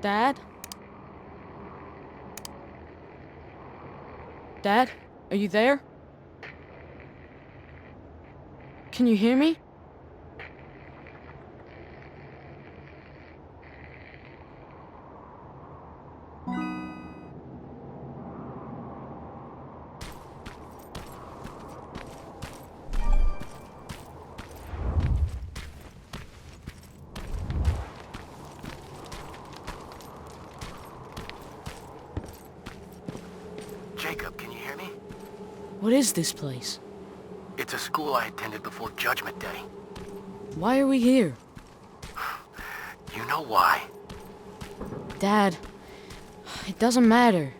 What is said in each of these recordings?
Dad? Dad? Are you there? Can you hear me? Jacob, can you hear me? What is this place? It's a school I attended before Judgment Day. Why are we here? You know why? Dad, it doesn't matter.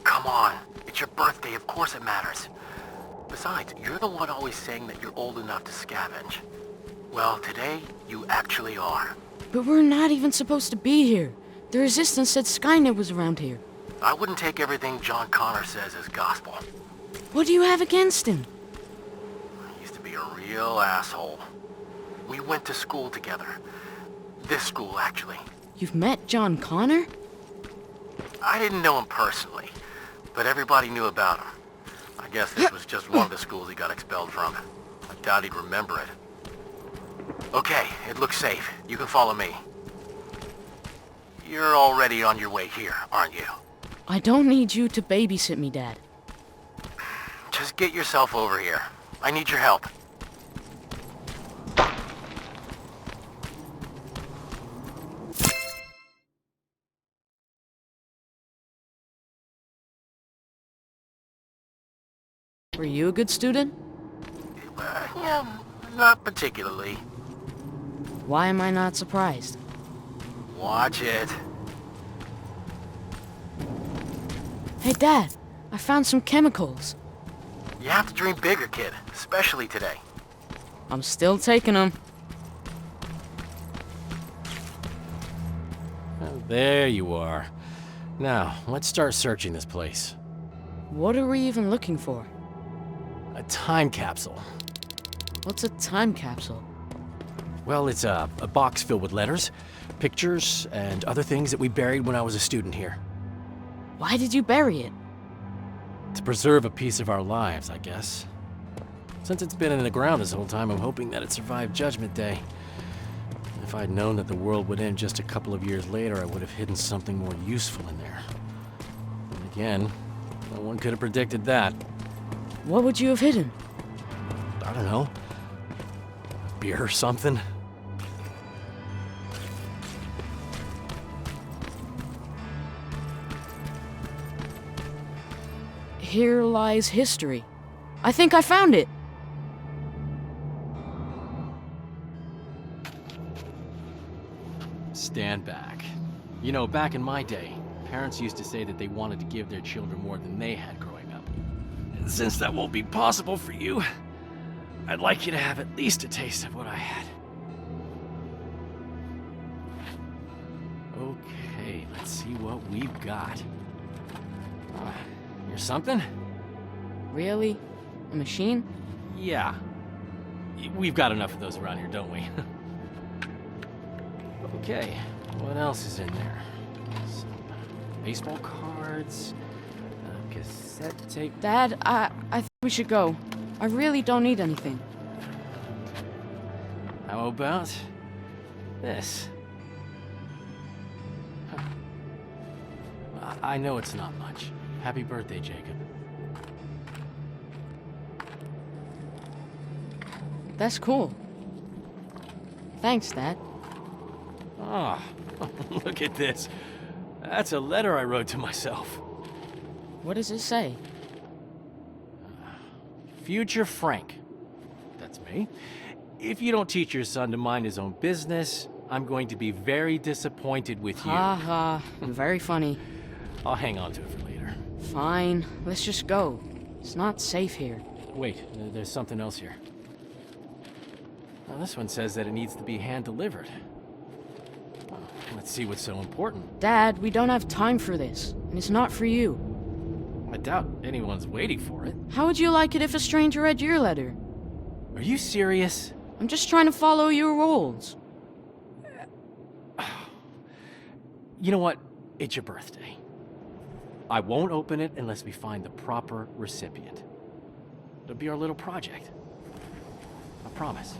Come on. It's your birthday, of course it matters. Besides, you're the one always saying that you're old enough to scavenge. Well, today, you actually are. But we're not even supposed to be here. The Resistance said Skynet was around here. I wouldn't take everything John Connor says as gospel. What do you have against him? He used to be a real asshole. We went to school together. This school, actually. You've met John Connor? I didn't know him personally, but everybody knew about him. I guess this was just one of the schools he got expelled from. I doubt he'd remember it. Okay, it looks safe. You can follow me. You're already on your way here, aren't you? I don't need you to babysit me, Dad. Just get yourself over here. I need your help. Were you a good student? Yeah, not particularly. Why am I not surprised? Watch it. Hey, Dad, I found some chemicals. You have to dream bigger, kid. Especially today. I'm still taking them. Oh, there you are. Now, let's start searching this place. What are we even looking for? A time capsule. What's a time capsule? Well, it's a box filled with letters, pictures, and other things that we buried when I was a student here. Why did you bury it? To preserve a piece of our lives, I guess. Since it's been in the ground this whole time, I'm hoping that it survived Judgment Day. If I'd known that the world would end just a couple of years later, I would have hidden something more useful in there. And again, no one could have predicted that. What would you have hidden? I don't know. A beer or something? Here lies history. I think I found it. Stand back. You know, back in my day, parents used to say that they wanted to give their children more than they had growing up. And since that won't be possible for you, I'd like you to have at least a taste of what I had. Okay, let's see what we've got. Here's something? Really? A machine? Yeah. We've got enough of those around here, don't we? Okay, what else is in there? Some baseball cards, a cassette tape. Dad, I think we should go. I really don't need anything. How about this? I know it's not much. Happy birthday, Jacob. That's cool. Thanks, Dad. Ah, look at this. That's a letter I wrote to myself. What does it say? Future Frank. That's me. If you don't teach your son to mind his own business, I'm going to be very disappointed with you. Ha ha. Very funny. I'll hang on to it for later. Fine. Let's just go. It's not safe here. Wait, there's something else here. Now, this one says that it needs to be hand-delivered. Let's see what's so important. Dad, we don't have time for this. And it's not for you. I doubt anyone's waiting for it. How would you like it if a stranger read your letter? Are you serious? I'm just trying to follow your rules. You know what? It's your birthday. I won't open it unless we find the proper recipient. It'll be our little project. I promise.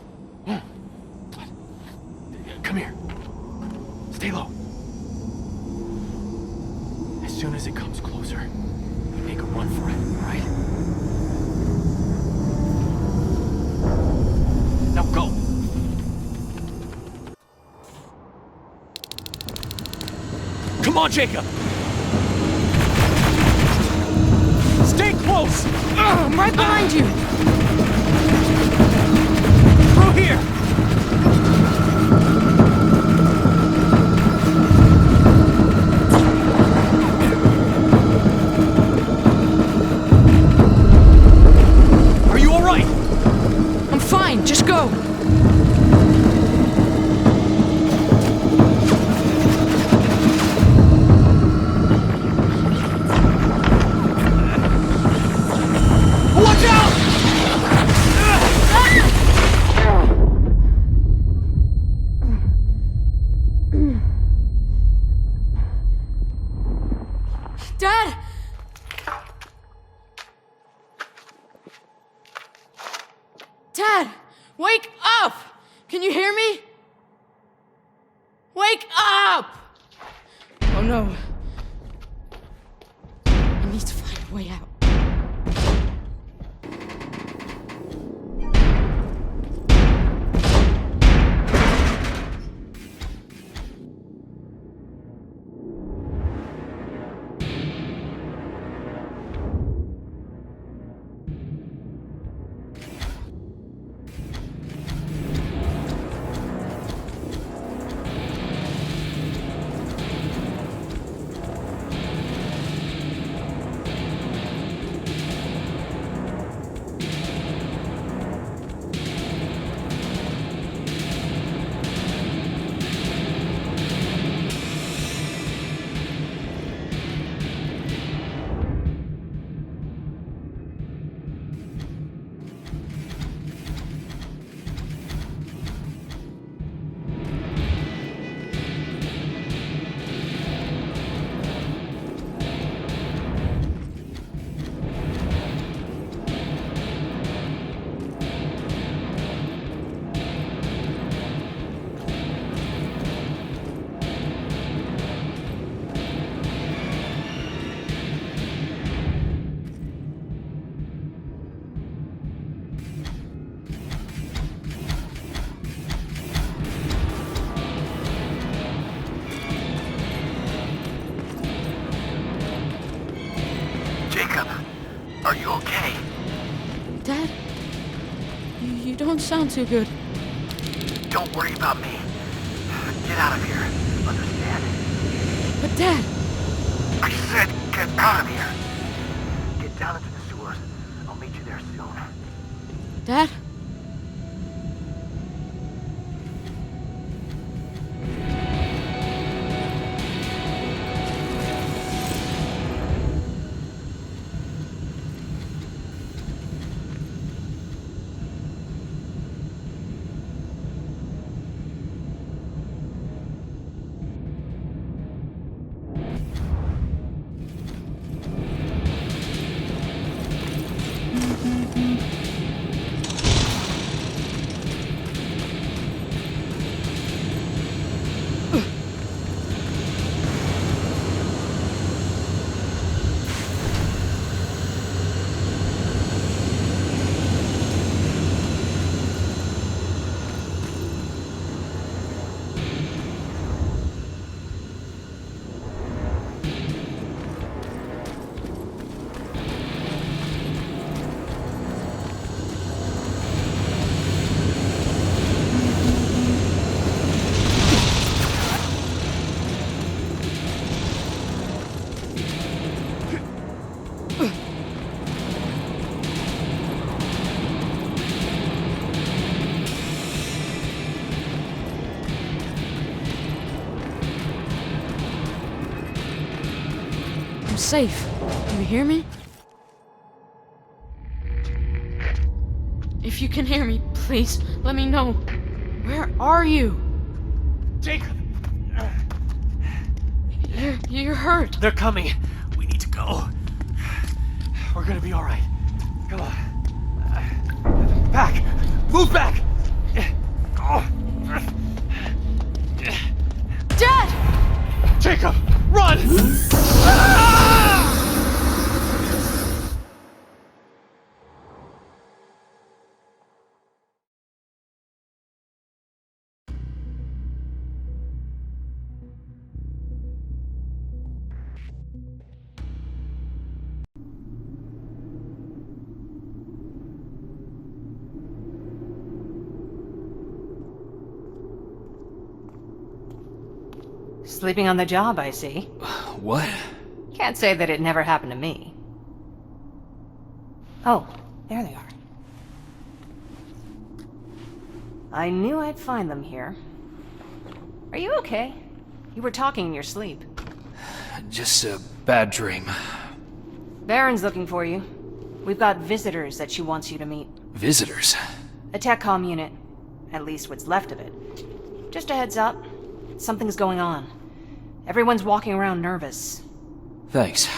Come here. Stay low. As soon as it comes closer, we make a run for it, all right? Now go! Come on, Jacob! Stay close! I'm right behind you! Through here! Are you alright? I'm fine, just go! Watch out! Dad! Dad! Wake up! Can you hear me? Wake up! Oh no. I need to find a way out. Are you okay? Dad? You don't sound too good. Don't worry about me. Get out of here. Understand? But Dad! I said get out of here. Get down into the sewers. I'll meet you there soon. Dad? I'm safe. Do you hear me? If you can hear me, please, let me know. Where are you? Jacob! You're hurt. They're coming. We need to go. We're gonna be alright. Come on. Back! Move back! Dad! Jacob! Run! Sleeping on the job, I see. What? Can't say that it never happened to me. Oh, there they are. I knew I'd find them here. Are you okay? You were talking in your sleep. Just a bad dream. Baron's looking for you. We've got visitors that she wants you to meet. Visitors? A tech comm unit. At least what's left of it. Just a heads up. Something's going on. Everyone's walking around nervous. Thanks.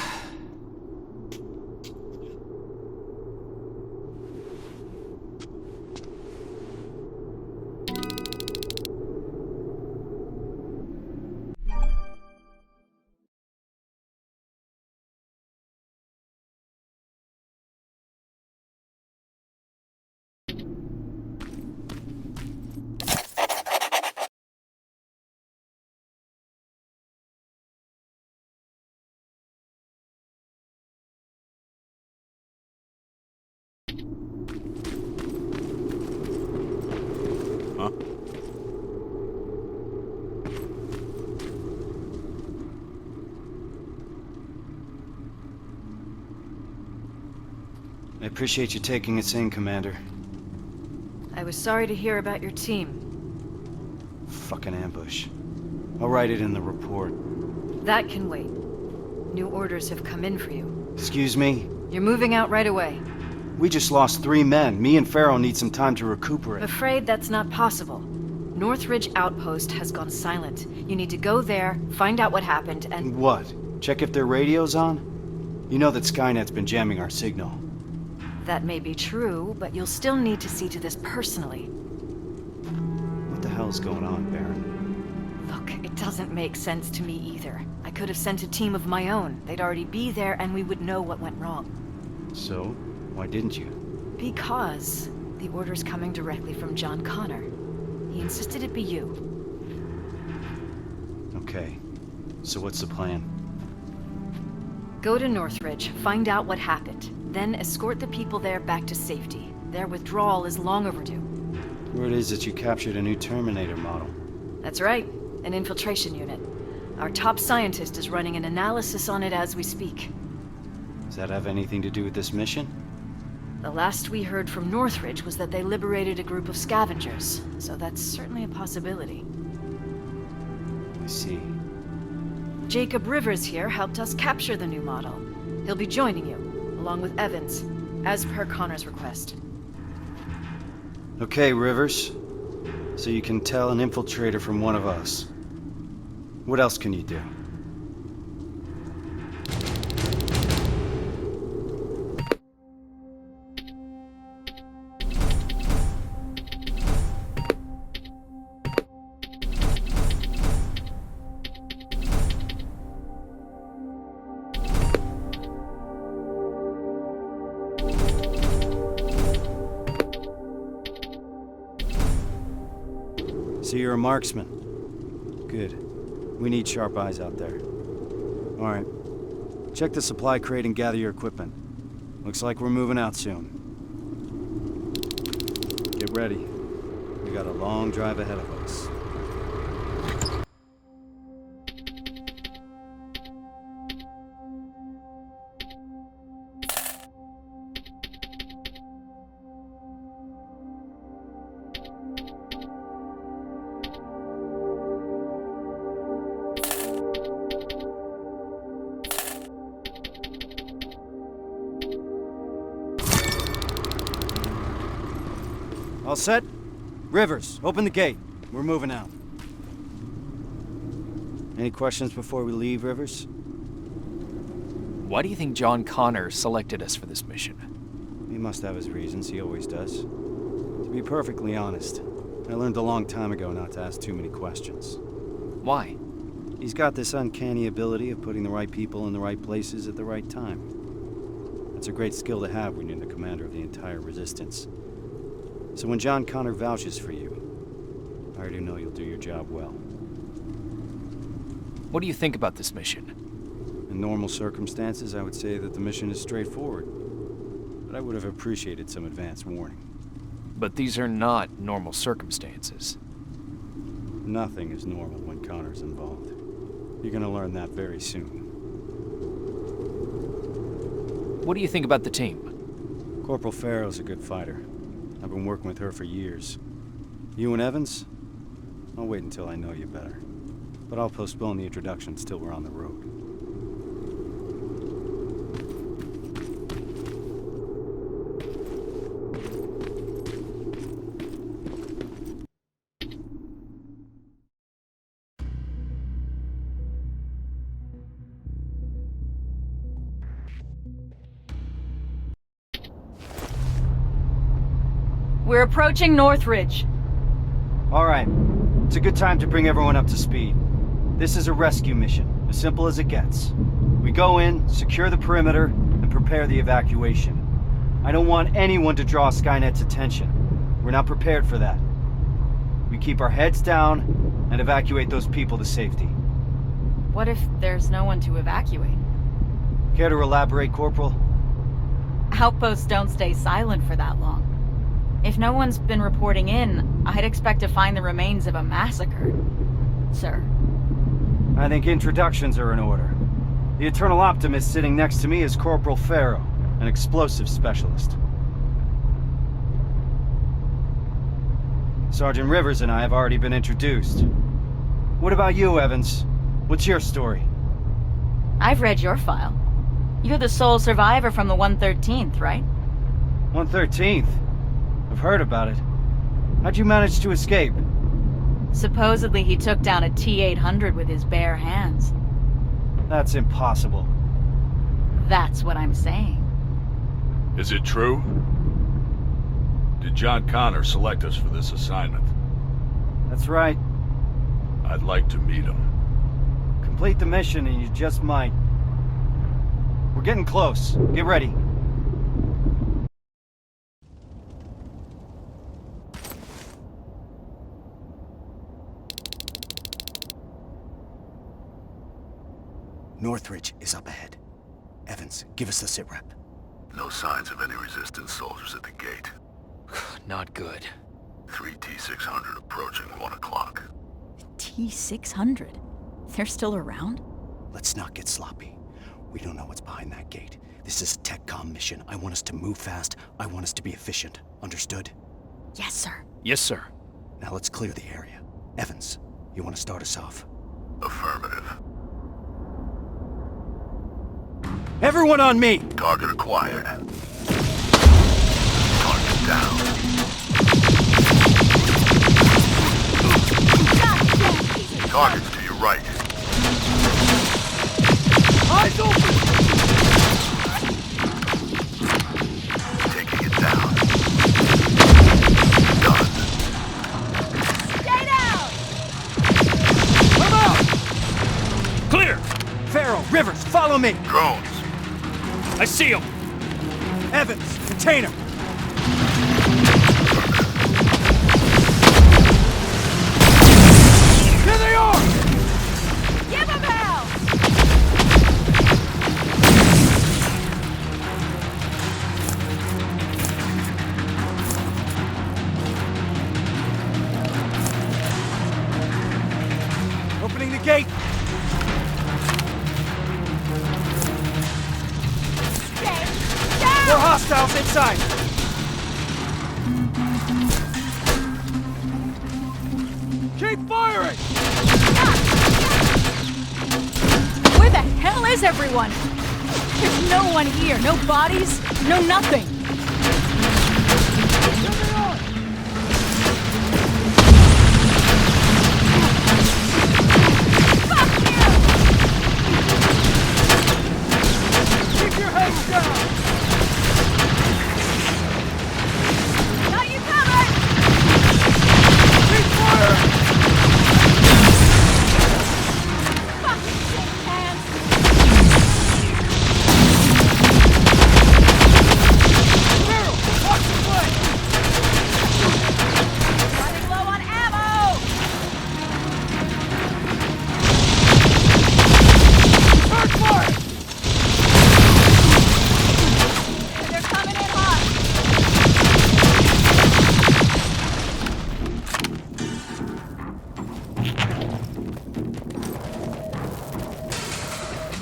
I appreciate you taking us in, Commander. I was sorry to hear about your team. Fucking ambush. I'll write it in the report. That can wait. New orders have come in for you. Excuse me? You're moving out right away. We just lost 3 men. Me and Farrell need some time to recuperate. Afraid that's not possible. Northridge Outpost has gone silent. You need to go there, find out what happened, and... What? Check if their radio's on? You know that Skynet's been jamming our signal. That may be true, but you'll still need to see to this personally. What the hell's going on, Baron? Look, it doesn't make sense to me either. I could have sent a team of my own. They'd already be there and we would know what went wrong. So, why didn't you? Because the order's coming directly from John Connor. He insisted it be you. Okay. So what's the plan? Go to Northridge, find out what happened, then escort the people there back to safety. Their withdrawal is long overdue. Word is that you captured a new Terminator model. That's right, an infiltration unit. Our top scientist is running an analysis on it as we speak. Does that have anything to do with this mission? The last we heard from Northridge was that they liberated a group of scavengers, so that's certainly a possibility. I see. Jacob Rivers here helped us capture the new model. He'll be joining you, along with Evans, as per Connor's request. Okay, Rivers. So you can tell an infiltrator from one of us. What else can you do? So you're a marksman. Good. We need sharp eyes out there. All right. Check the supply crate and gather your equipment. Looks like we're moving out soon. Get ready. We got a long drive ahead of us. All set? Rivers, open the gate. We're moving out. Any questions before we leave, Rivers? Why do you think John Connor selected us for this mission? He must have his reasons, he always does. To be perfectly honest, I learned a long time ago not to ask too many questions. Why? He's got this uncanny ability of putting the right people in the right places at the right time. That's a great skill to have when you're the commander of the entire Resistance. So when John Connor vouches for you, I already know you'll do your job well. What do you think about this mission? In normal circumstances, I would say that the mission is straightforward. But I would have appreciated some advance warning. But these are not normal circumstances. Nothing is normal when Connor's involved. You're gonna learn that very soon. What do you think about the team? Corporal Farrow's a good fighter. I've been working with her for years. You and Evans? I'll wait until I know you better. But I'll postpone the introductions till we're on the road. We're approaching Northridge. All right. It's a good time to bring everyone up to speed. This is a rescue mission, as simple as it gets. We go in, secure the perimeter, and prepare the evacuation. I don't want anyone to draw Skynet's attention. We're not prepared for that. We keep our heads down and evacuate those people to safety. What if there's no one to evacuate? Care to elaborate, Corporal? Outposts don't stay silent for that long. If no one's been reporting in, I'd expect to find the remains of a massacre, sir. I think introductions are in order. The Eternal Optimist sitting next to me is Corporal Farrow, an explosive specialist. Sergeant Rivers and I have already been introduced. What about you, Evans? What's your story? I've read your file. You're the sole survivor from the 113th, right? 113th? I've heard about it. How'd you manage to escape? Supposedly he took down a T-800 with his bare hands. That's impossible. That's what I'm saying. Is it true? Did John Connor select us for this assignment? That's right. I'd like to meet him. Complete the mission and you just might. We're getting close. Get ready. Northridge is up ahead. Evans, give us the sitrep. No signs of any Resistance soldiers at the gate. Not good. 3 T-600 approaching 1 o'clock. T-600? They're still around? Let's not get sloppy. We don't know what's behind that gate. This is a TechCom mission. I want us to move fast. I want us to be efficient. Understood? Yes, sir. Yes, sir. Now let's clear the area. Evans, you want to start us off? Affirmative. Everyone on me! Target acquired. Target down. Targets to your right. Eyes open! Taking it down. Done. Stay down! Come out! Clear! Farrow, Rivers, follow me! Drones. I see him! Evans, container! There they are! Give him hell! Opening the gate! More hostiles inside! Keep firing! Where the hell is everyone? There's no one here. No bodies, no nothing. Fuck you!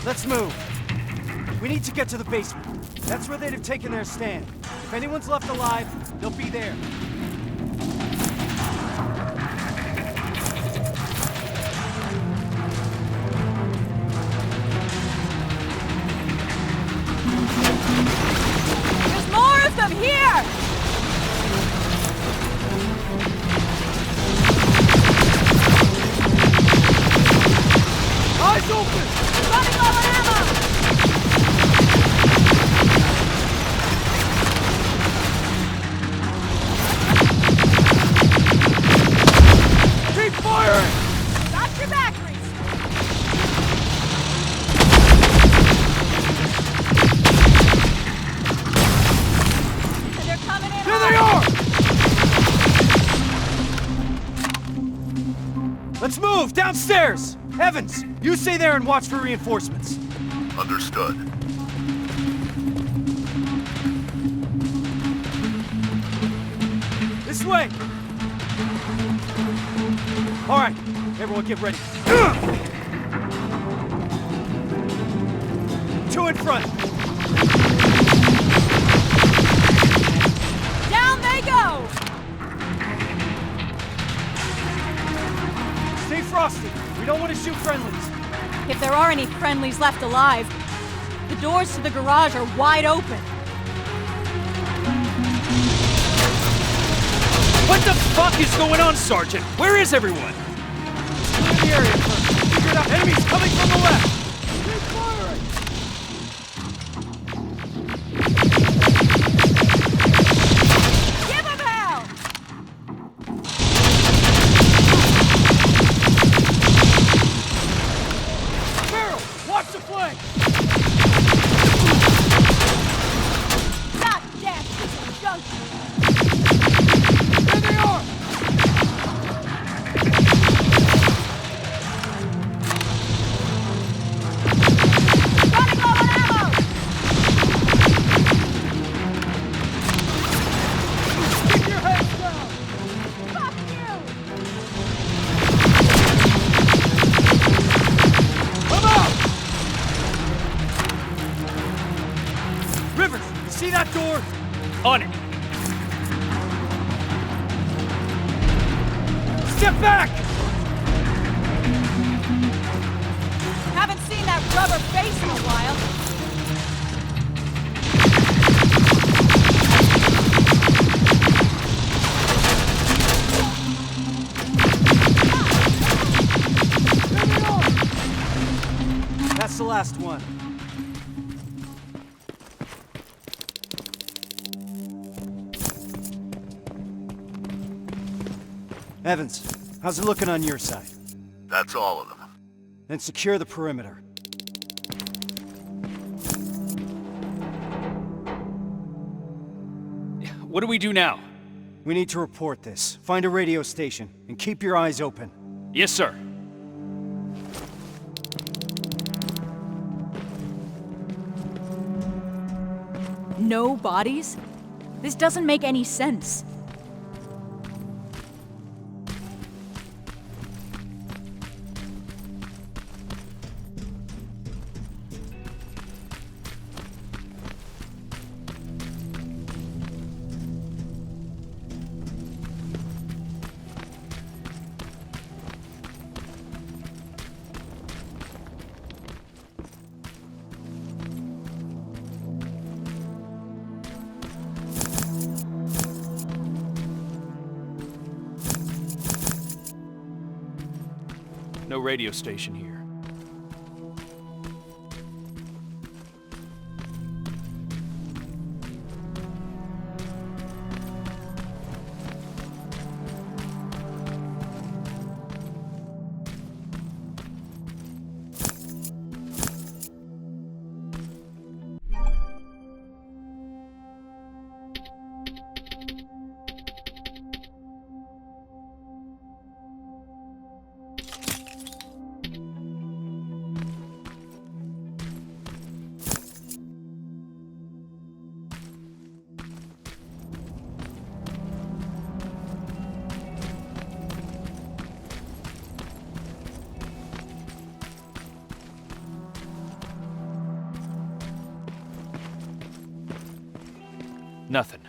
Let's move. We need to get to the basement. That's where they'd have taken their stand. If anyone's left alive, they'll be there. There's more of them here! Eyes open! Running low on ammo! Keep firing! Got your back, Reese! They're coming in. There they are! Let's move! Downstairs! Evans, you stay there and watch for reinforcements. Understood. This way! All right, everyone get ready. Two in front. Down they go! Stay frosty. We don't want to shoot friendlies. If there are any friendlies left alive, the doors to the garage are wide open. What the fuck is going on, Sergeant? Where is everyone? Clear the area first. Figure it out. Enemies coming from the left. Keep firing. Give 'em hell! Barrel, watch the flank. Goddamn piece of junk! There they are. Running low on ammo! Keep your heads down. Fuck you! Come out. Rivers, you see that door? On it. Step back. Haven't seen that rubber face in a while. That's the last one. Evans, how's it looking on your side? That's all of them. Then secure the perimeter. What do we do now? We need to report this. Find a radio station, and keep your eyes open. Yes, sir. No bodies? This doesn't make any sense. No radio station here. Nothing.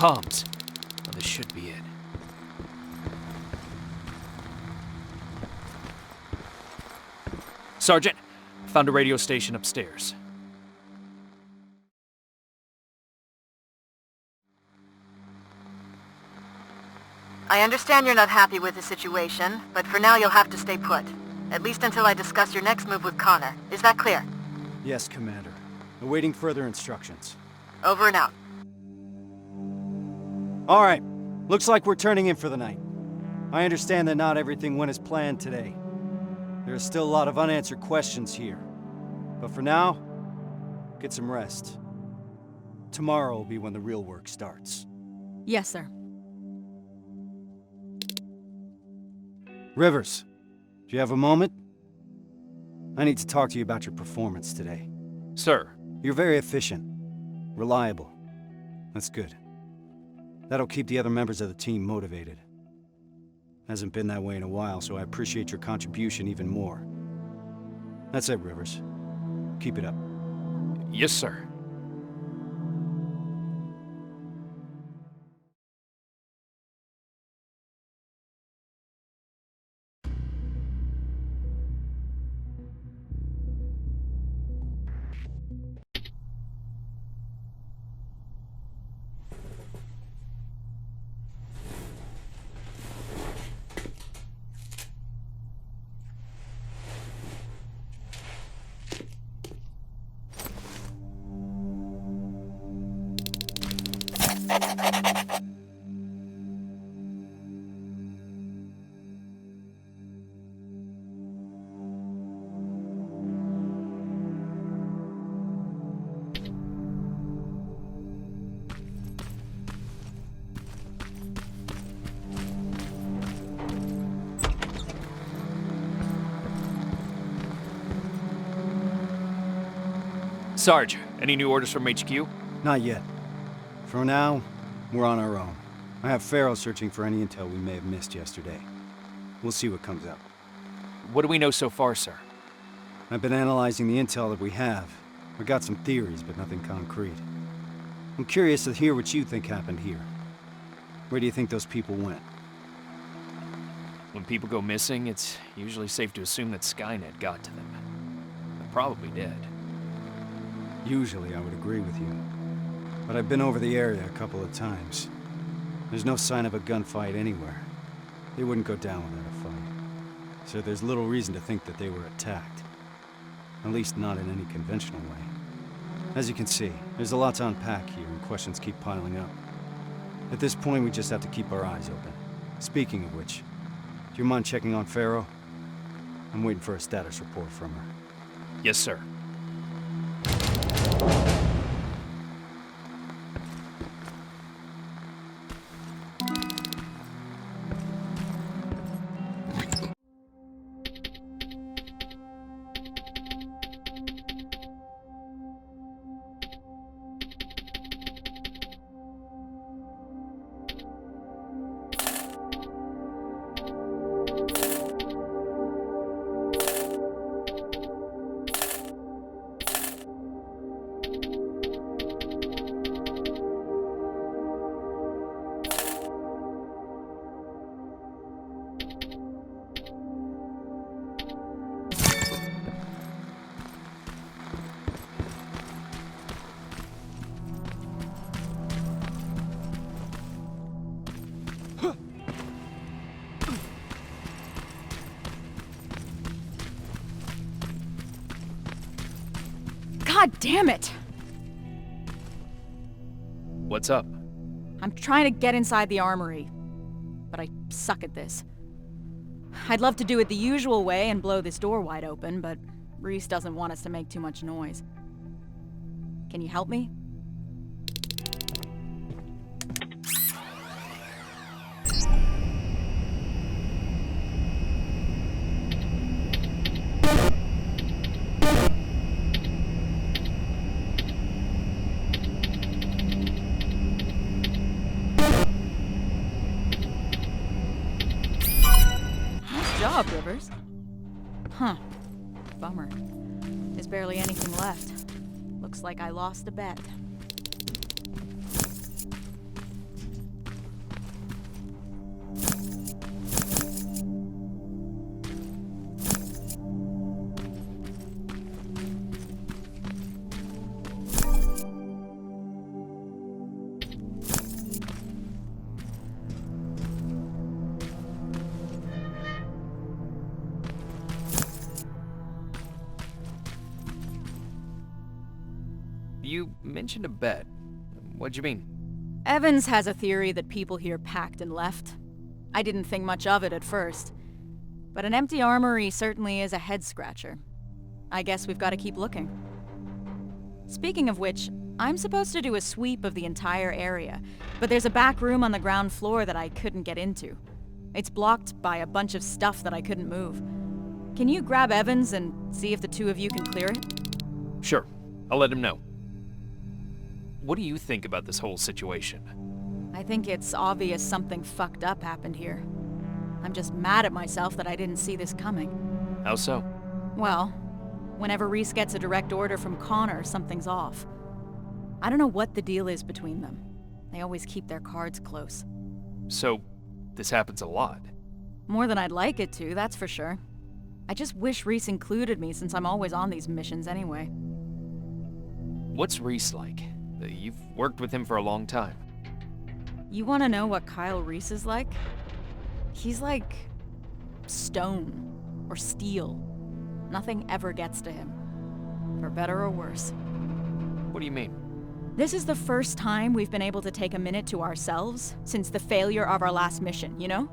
Comms. Oh, this should be it. Sergeant, found a radio station upstairs. I understand you're not happy with the situation, but for now you'll have to stay put. At least until I discuss your next move with Connor. Is that clear? Yes, Commander. Awaiting further instructions. Over and out. All right. Looks like we're turning in for the night. I understand that not everything went as planned today. There are still a lot of unanswered questions here. But for now, get some rest. Tomorrow will be when the real work starts. Yes, sir. Rivers, do you have a moment? I need to talk to you about your performance today. Sir. You're very efficient. Reliable. That's good. That'll keep the other members of the team motivated. Hasn't been that way in a while, so I appreciate your contribution even more. That's it, Rivers. Keep it up. Yes, sir. Sarge, any new orders from HQ? Not yet. For now, we're on our own. I have Farrow searching for any intel we may have missed yesterday. We'll see what comes up. What do we know so far, sir? I've been analyzing the intel that we have. I got some theories, but nothing concrete. I'm curious to hear what you think happened here. Where do you think those people went? When people go missing, it's usually safe to assume that Skynet got to them. They're probably dead. Usually I would agree with you. But I've been over the area a couple of times. There's no sign of a gunfight anywhere. They wouldn't go down without a fight. So there's little reason to think that they were attacked. At least not in any conventional way. As you can see, there's a lot to unpack here and questions keep piling up. At this point, we just have to keep our eyes open. Speaking of which, do you mind checking on Farrow? I'm waiting for a status report from her. Yes, sir. God damn it! What's up? I'm trying to get inside the armory, but I suck at this. I'd love to do it the usual way and blow this door wide open, but Reese doesn't want us to make too much noise. Can you help me? Nice job, Rivers. Huh. Bummer. There's barely anything left. Looks like I lost a bet. You mentioned a bet. What'd you mean? Evans has a theory that people here packed and left. I didn't think much of it at first. But an empty armory certainly is a head-scratcher. I guess we've got to keep looking. Speaking of which, I'm supposed to do a sweep of the entire area, but there's a back room on the ground floor that I couldn't get into. It's blocked by a bunch of stuff that I couldn't move. Can you grab Evans and see if the two of you can clear it? Sure. I'll let him know. What do you think about this whole situation? I think it's obvious something fucked up happened here. I'm just mad at myself that I didn't see this coming. How so? Well, whenever Reese gets a direct order from Connor, something's off. I don't know what the deal is between them. They always keep their cards close. So, this happens a lot. More than I'd like it to, that's for sure. I just wish Reese included me since I'm always on these missions anyway. What's Reese like? You've worked with him for a long time. You want to know what Kyle Reese is like? He's like stone or steel. Nothing ever gets to him, for better or worse. What do you mean? This is the first time we've been able to take a minute to ourselves since the failure of our last mission, you know?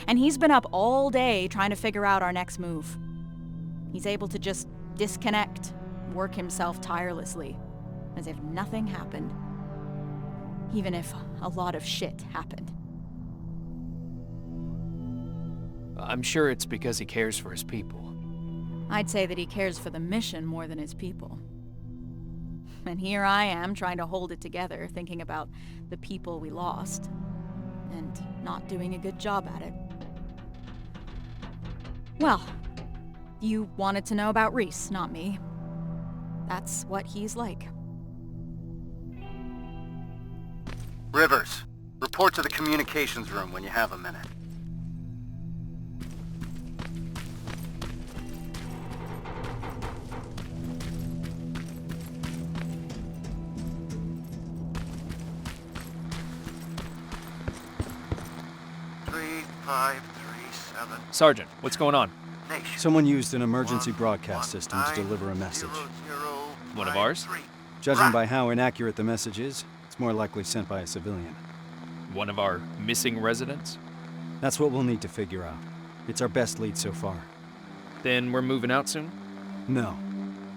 And he's been up all day trying to figure out our next move. He's able to just disconnect, work himself tirelessly, as if nothing happened. Even if a lot of shit happened. I'm sure it's because he cares for his people. I'd say that he cares for the mission more than his people. And here I am trying to hold it together, thinking about the people we lost, and not doing a good job at it. Well, you wanted to know about Reese, not me. That's what he's like. Rivers, report to the communications room when you have a minute. Sergeant, what's going on? Someone used an emergency broadcast system to deliver a message. One of ours? Judging by how inaccurate the message is, it's more likely sent by a civilian. One of our missing residents? That's what we'll need to figure out. It's our best lead so far. Then we're moving out soon? No.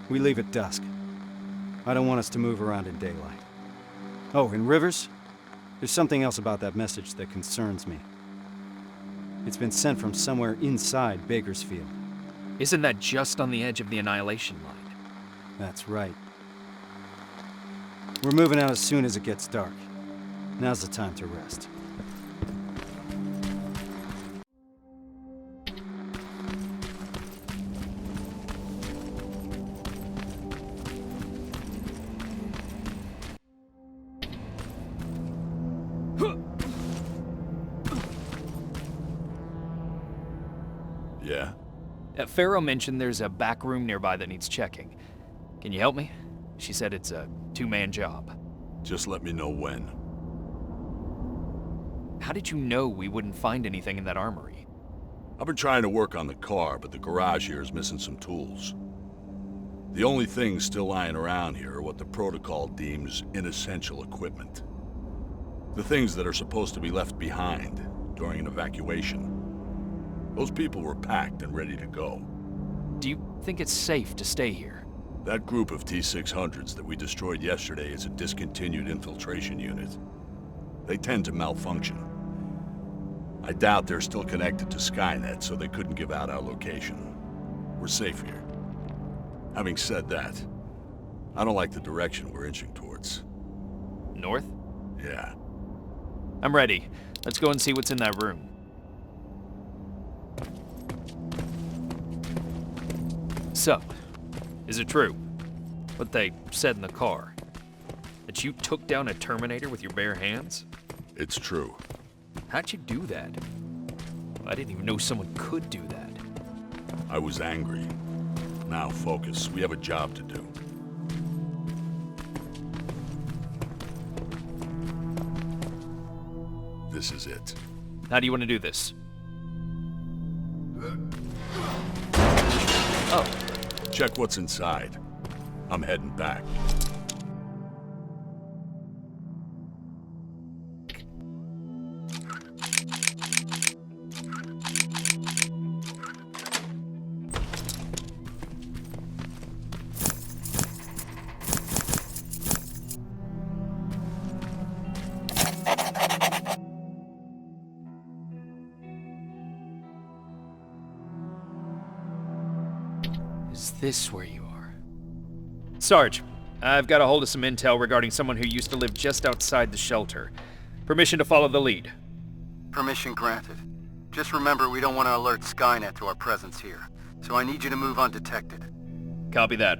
We leave at dusk. I don't want us to move around in daylight. Oh, in Rivers? There's something else about that message that concerns me. It's been sent from somewhere inside Bakersfield. Isn't that just on the edge of the Annihilation Line? That's right. We're moving out as soon as it gets dark. Now's the time to rest. Yeah? Pharaoh mentioned there's a back room nearby that needs checking. Can you help me? She said it's a two-man job. Just let me know when. How did you know we wouldn't find anything in that armory? I've been trying to work on the car, but the garage here is missing some tools. The only things still lying around here are what the protocol deems inessential equipment. The things that are supposed to be left behind during an evacuation. Those people were packed and ready to go. Do you think it's safe to stay here? That group of T-600s that we destroyed yesterday is a discontinued infiltration unit. They tend to malfunction. I doubt they're still connected to Skynet, so they couldn't give out our location. We're safe here. Having said that, I don't like the direction we're inching towards. North? Yeah. I'm ready. Let's go and see what's in that room. So, is it true what they said in the car? That you took down a Terminator with your bare hands? It's true. How'd you do that? I didn't even know someone could do that. I was angry. Now focus. We have a job to do. This is it. How do you want to do this? Oh. Check what's inside. I'm heading back. Is this where you are? Sarge, I've got a hold of some intel regarding someone who used to live just outside the shelter. Permission to follow the lead. Permission granted. Just remember, we don't want to alert Skynet to our presence here, so I need you to move undetected. Copy that.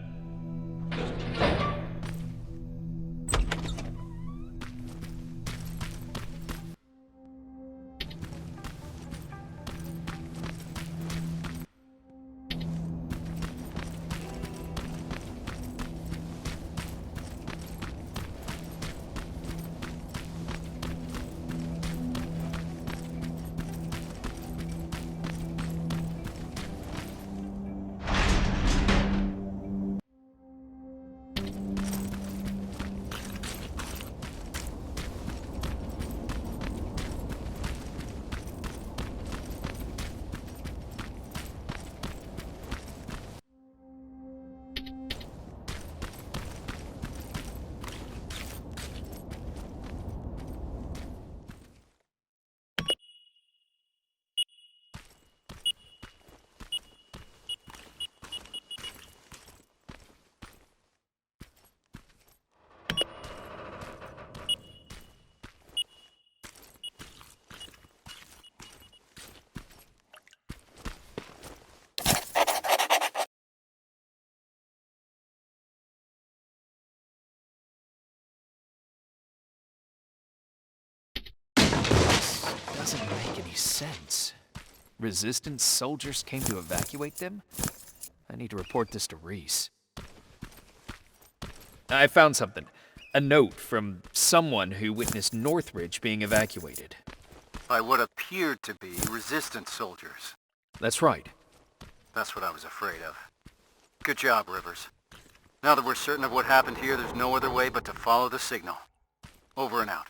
Doesn't make any sense. Resistance soldiers came to evacuate them? I need to report this to Reese. I found something. A note from someone who witnessed Northridge being evacuated. By what appeared to be resistance soldiers. That's right. That's what I was afraid of. Good job, Rivers. Now that we're certain of what happened here, there's no other way but to follow the signal. Over and out.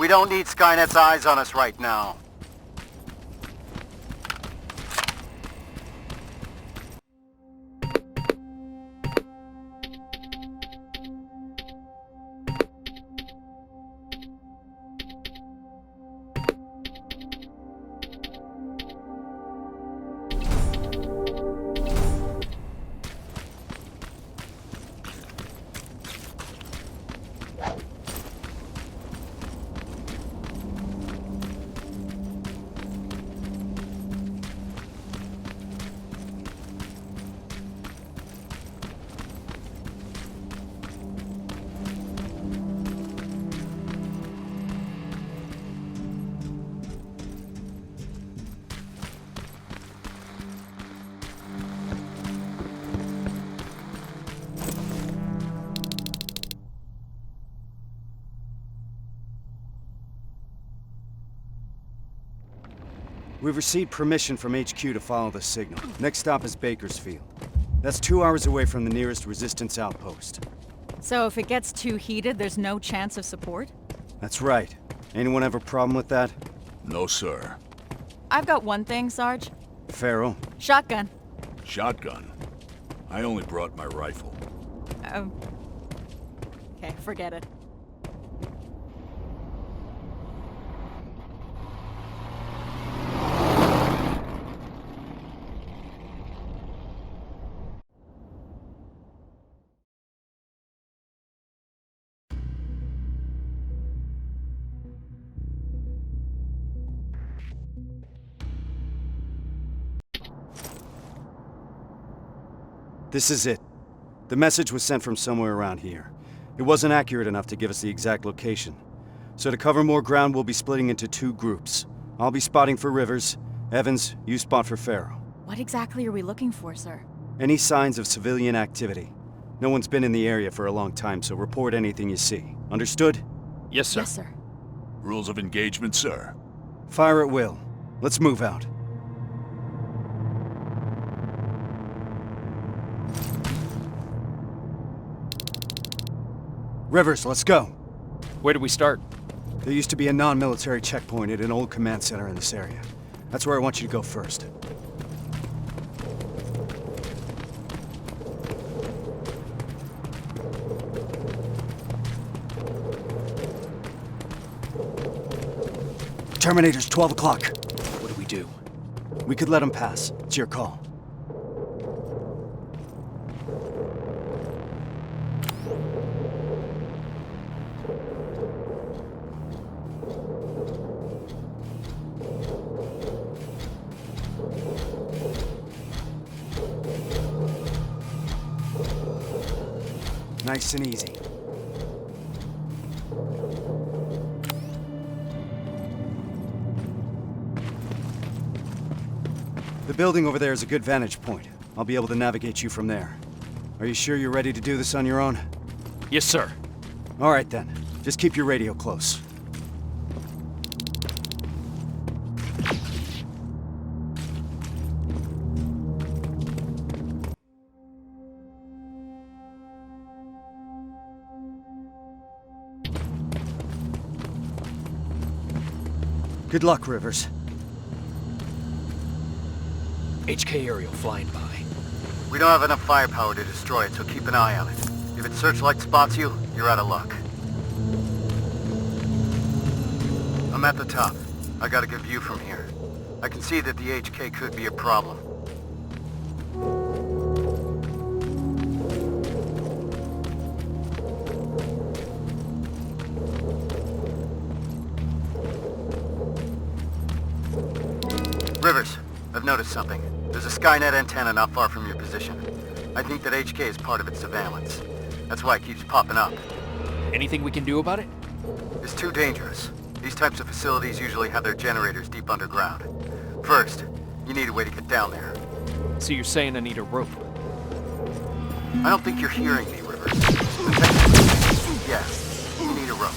We don't need Skynet's eyes on us right now. We've received permission from HQ to follow the signal. Next stop is Bakersfield. That's 2 hours away from the nearest Resistance Outpost. So if it gets too heated, there's no chance of support? That's right. Anyone have a problem with that? No, sir. I've got one thing, Sarge. Farrell? Shotgun. Shotgun? I only brought my rifle. Oh. Okay, forget it. This is it. The message was sent from somewhere around here. It wasn't accurate enough to give us the exact location. So to cover more ground, we'll be splitting into 2 groups. I'll be spotting for Rivers. Evans, you spot for Farrell. What exactly are we looking for, sir? Any signs of civilian activity? No one's been in the area for a long time, so report anything you see. Understood? Yes, sir. Yes, sir. Rules of engagement, sir. Fire at will. Let's move out. Rivers, let's go. Where do we start? There used to be a non-military checkpoint at an old command center in this area. That's where I want you to go first. Terminator's 12 o'clock. What do we do? We could let him pass. It's your call. Nice and easy. The building over there is a good vantage point. I'll be able to navigate you from there. Are you sure you're ready to do this on your own? Yes, sir. All right then. Just keep your radio close. Good luck, Rivers. HK aerial flying by. We don't have enough firepower to destroy it, so keep an eye on it. If its searchlight spots you, you're out of luck. I'm at the top. I got a good view from here. I can see that the HK could be a problem. Rivers, I've noticed something. There's a Skynet antenna not far from your position. I think that HK is part of its surveillance. That's why it keeps popping up. Anything we can do about it? It's too dangerous. These types of facilities usually have their generators deep underground. First, you need a way to get down there. So you're saying I need a rope? I don't think you're hearing me, Rivers. Yes, you need a rope.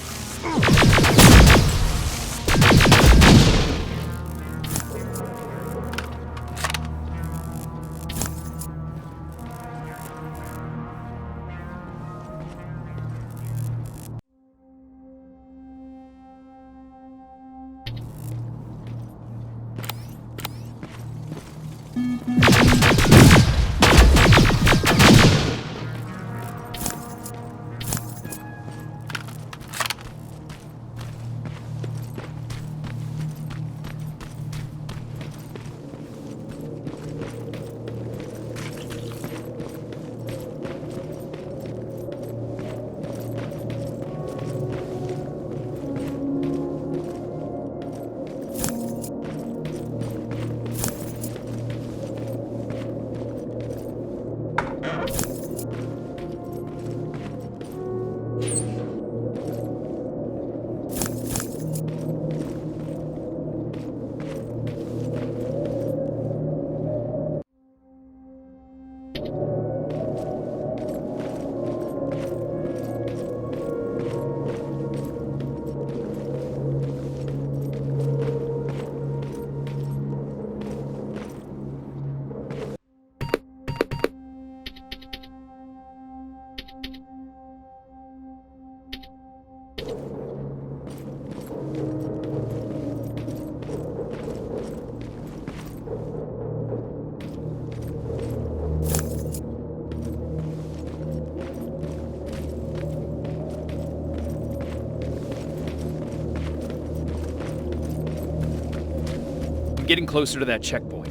Getting closer to that checkpoint.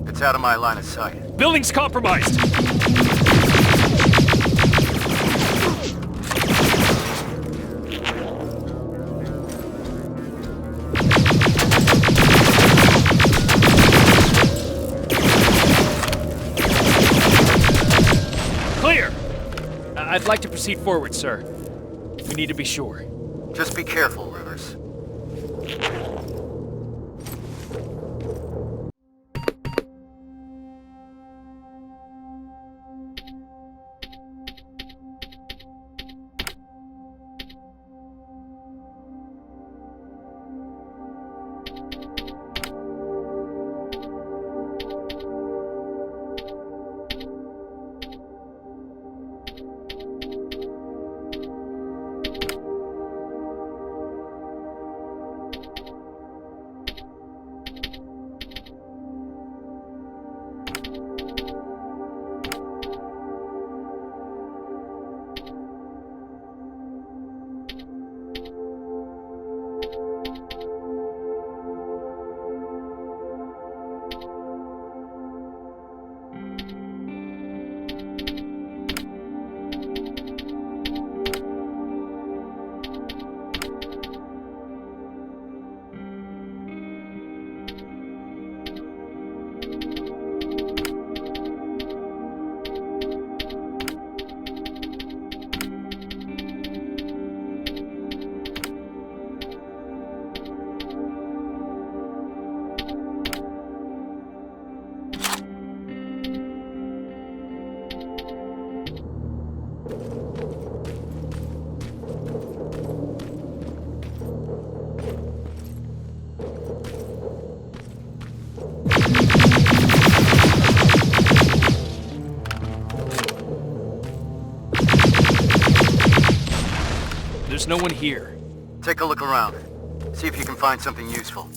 It's out of my line of sight. Building's compromised! Clear! I'd like to proceed forward, sir. We need to be sure. Just be careful, Rivers. There's no one here. Take a look around. See if you can find something useful.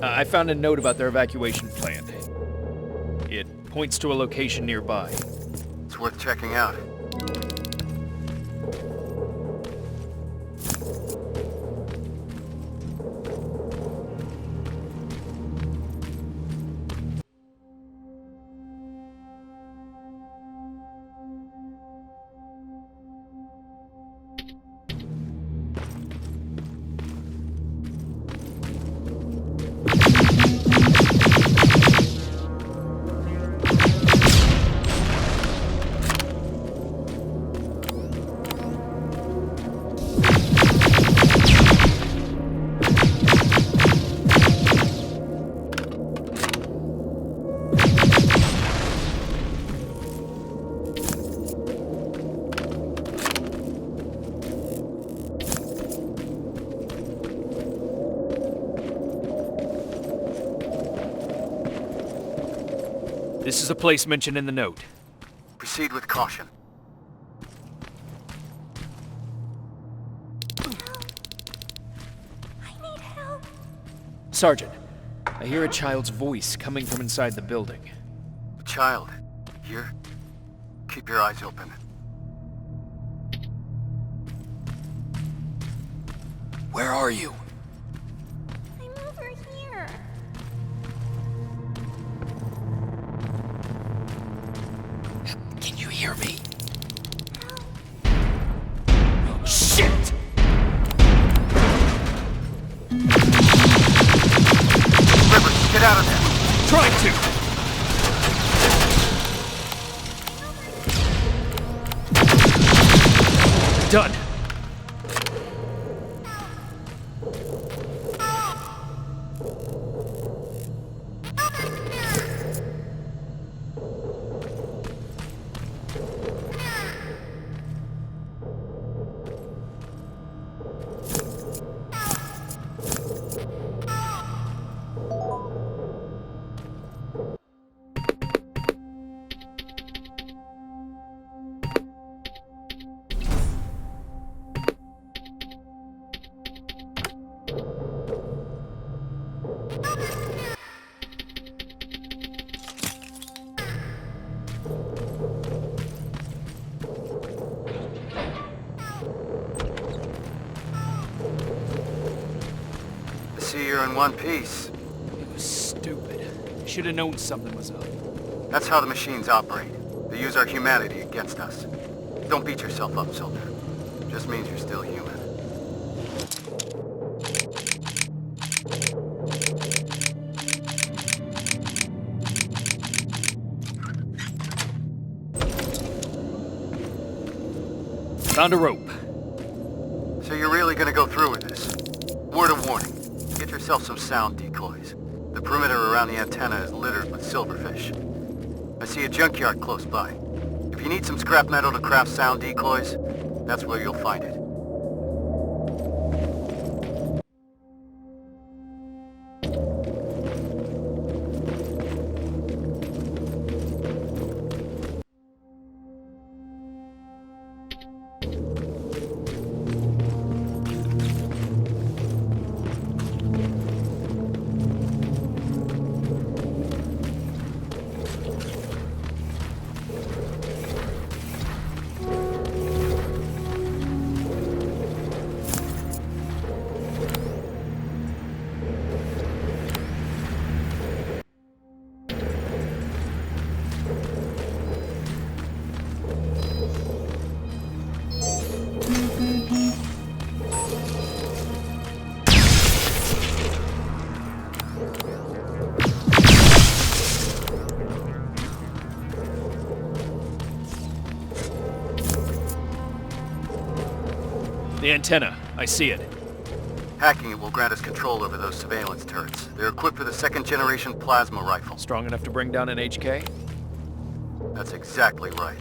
I found a note about their evacuation plan. It points to a location nearby. It's worth checking out. This is a place mentioned in the note. Proceed with caution. Sergeant, I hear a child's voice coming from inside the building. A child. Here? Keep your eyes open. Where are you? I'm over here. Can you hear me? Oh, shit! Rivers, get out of there! Trying to! Done. See, you're in one piece. It was stupid. I should have known something was up. That's how the machines operate. They use our humanity against us. Don't beat yourself up, Soldier. Just means you're still human. Found a rope. So you're really gonna go through with this? Word of warning. Get yourself some sound decoys. The perimeter around the antenna is littered with silverfish. I see a junkyard close by. If you need some scrap metal to craft sound decoys, that's where you'll find it. The antenna. I see it. Hacking it will grant us control over those surveillance turrets. They're equipped with a second-generation plasma rifle. Strong enough to bring down an HK? That's exactly right.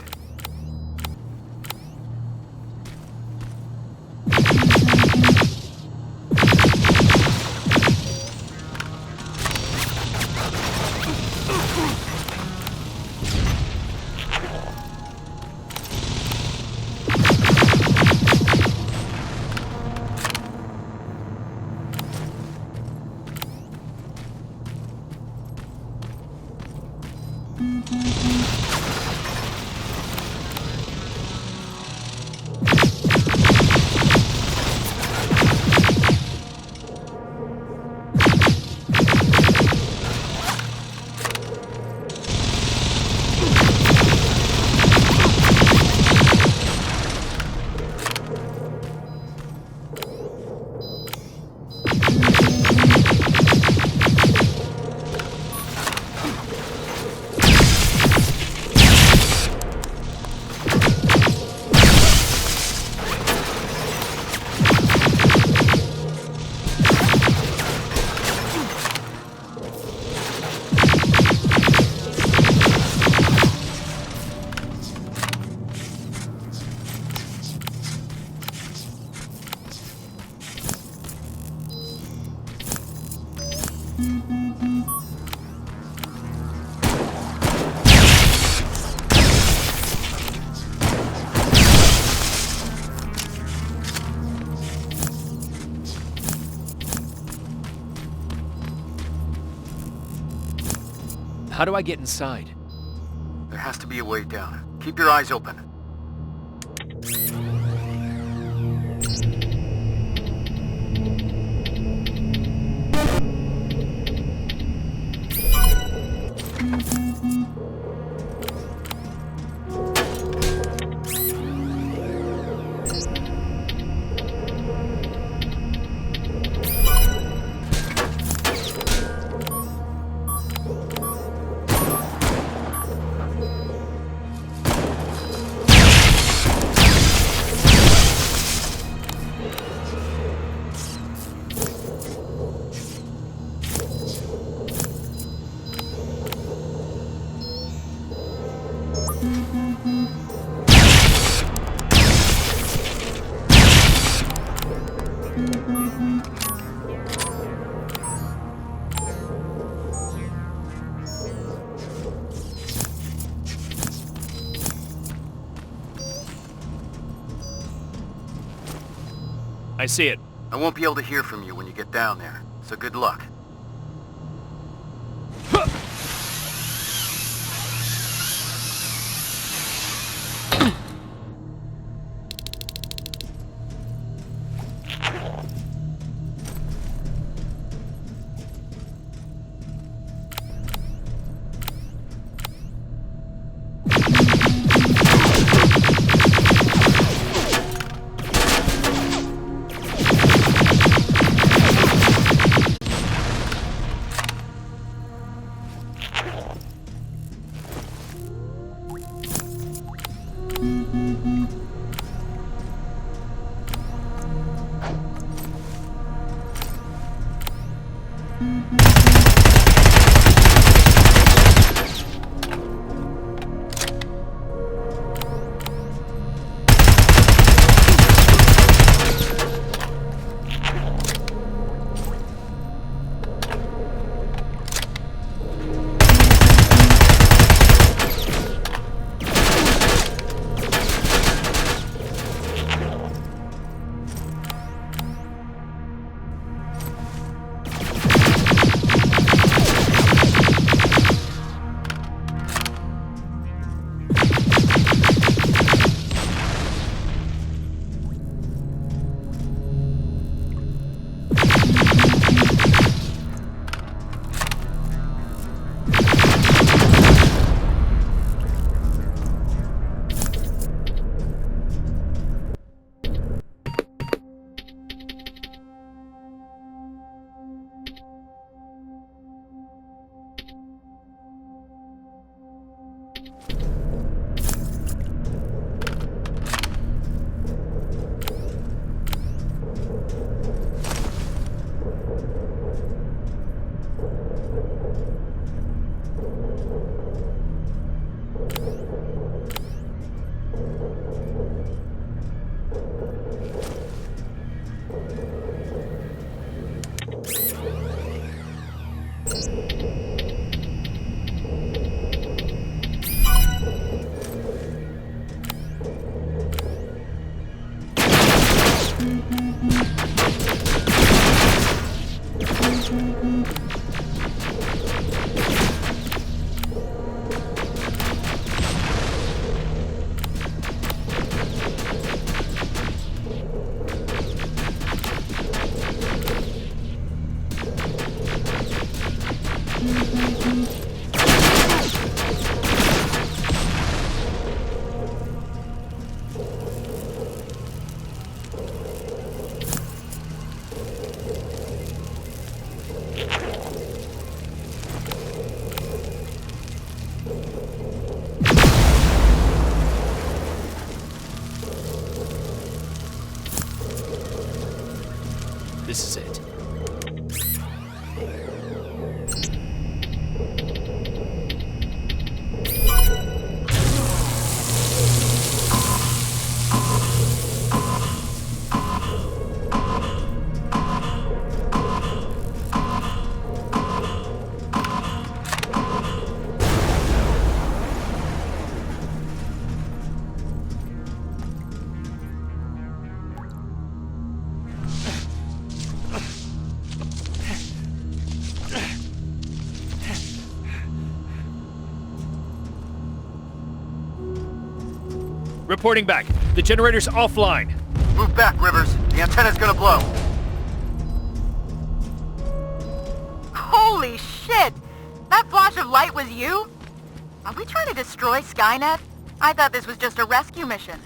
How do I get inside? There has to be a way down. Keep your eyes open. I see it. I won't be able to hear from you when you get down there, so good luck. This is it. Reporting back. The generator's offline. Move back, Rivers. The antenna's gonna blow. Holy shit! That flash of light was you? Are we trying to destroy Skynet? I thought this was just a rescue mission.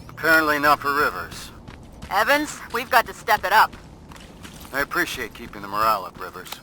Apparently not for Rivers. Evans, we've got to step it up. I appreciate keeping the morale up, Rivers.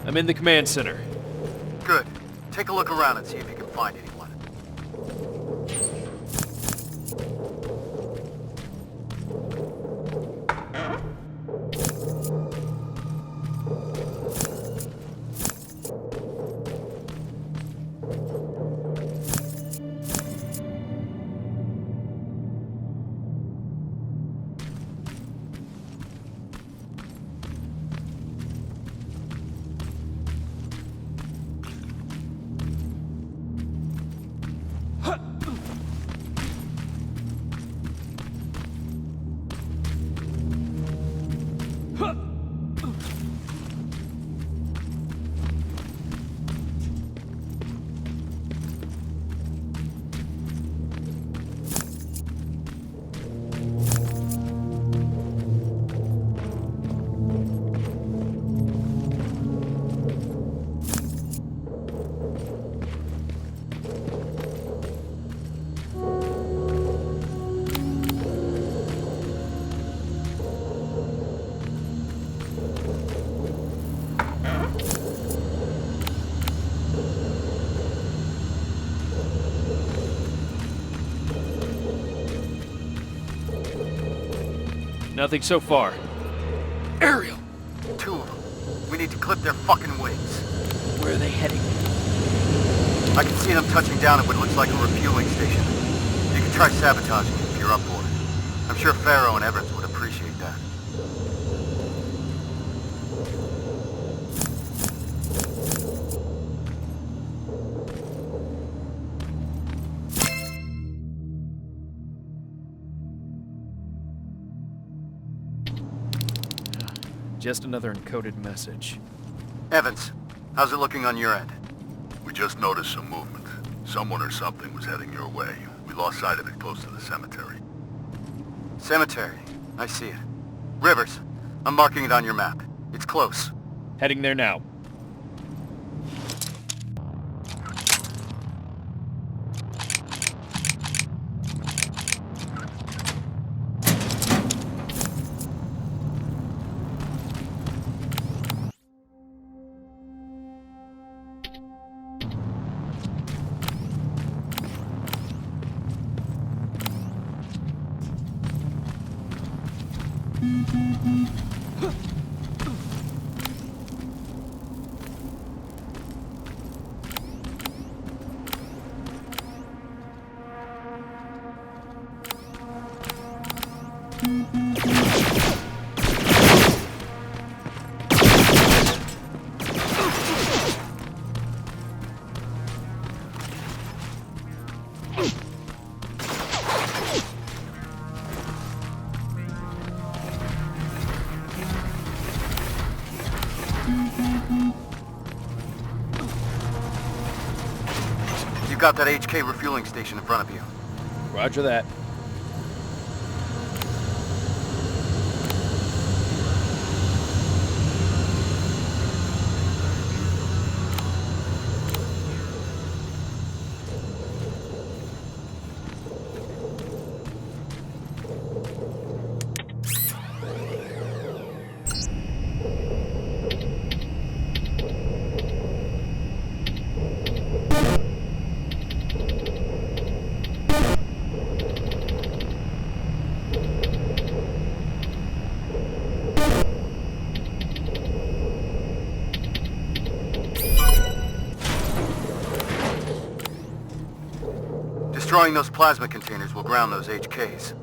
I'm in the command center. Good. Take a look around and see if you can find anyone. Nothing so far. Ariel! Two of them. We need to clip their fucking wings. Where are they heading? I can see them touching down at what looks like a refueling station. You can try sabotaging it if you're up for it. I'm sure Farrow and Evans would appreciate that. Just another encoded message. Evans, how's it looking on your end? We just noticed some movement. Someone or something was heading your way. We lost sight of it close to the cemetery. Cemetery. I see it. Rivers, I'm marking it on your map. It's close. Heading there now. You got that HK refueling station in front of you. Roger that. Destroying those plasma containers will ground those HKs.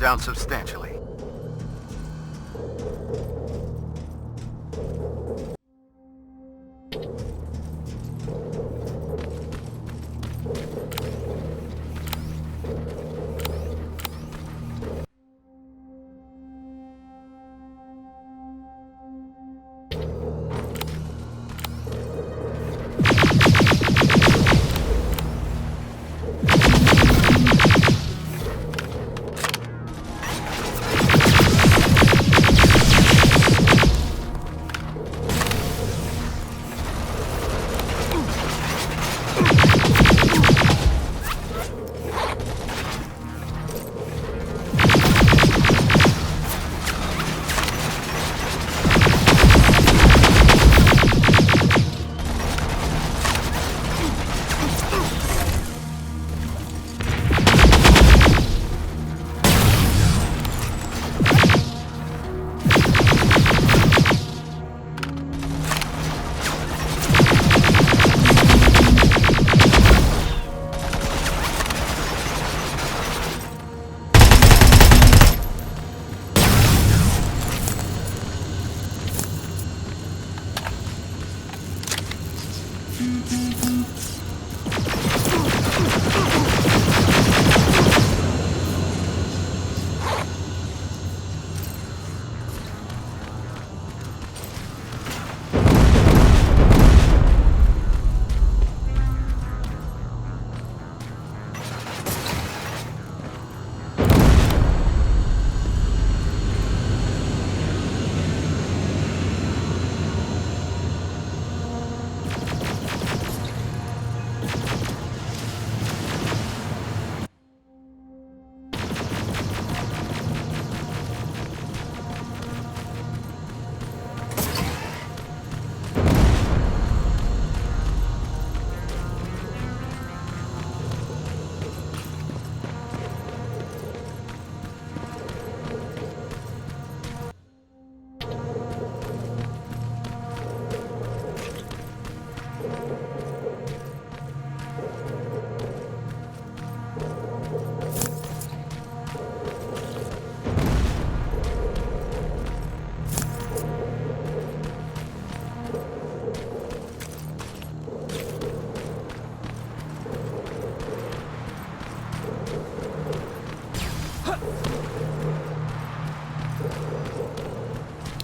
down substantially.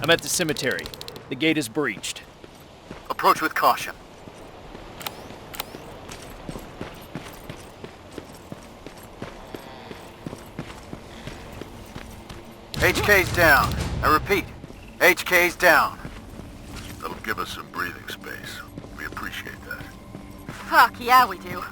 I'm at the cemetery. The gate is breached. Approach with caution. HK's down. I repeat, HK's down. That'll give us some breathing space. We appreciate that. Fuck, yeah we do.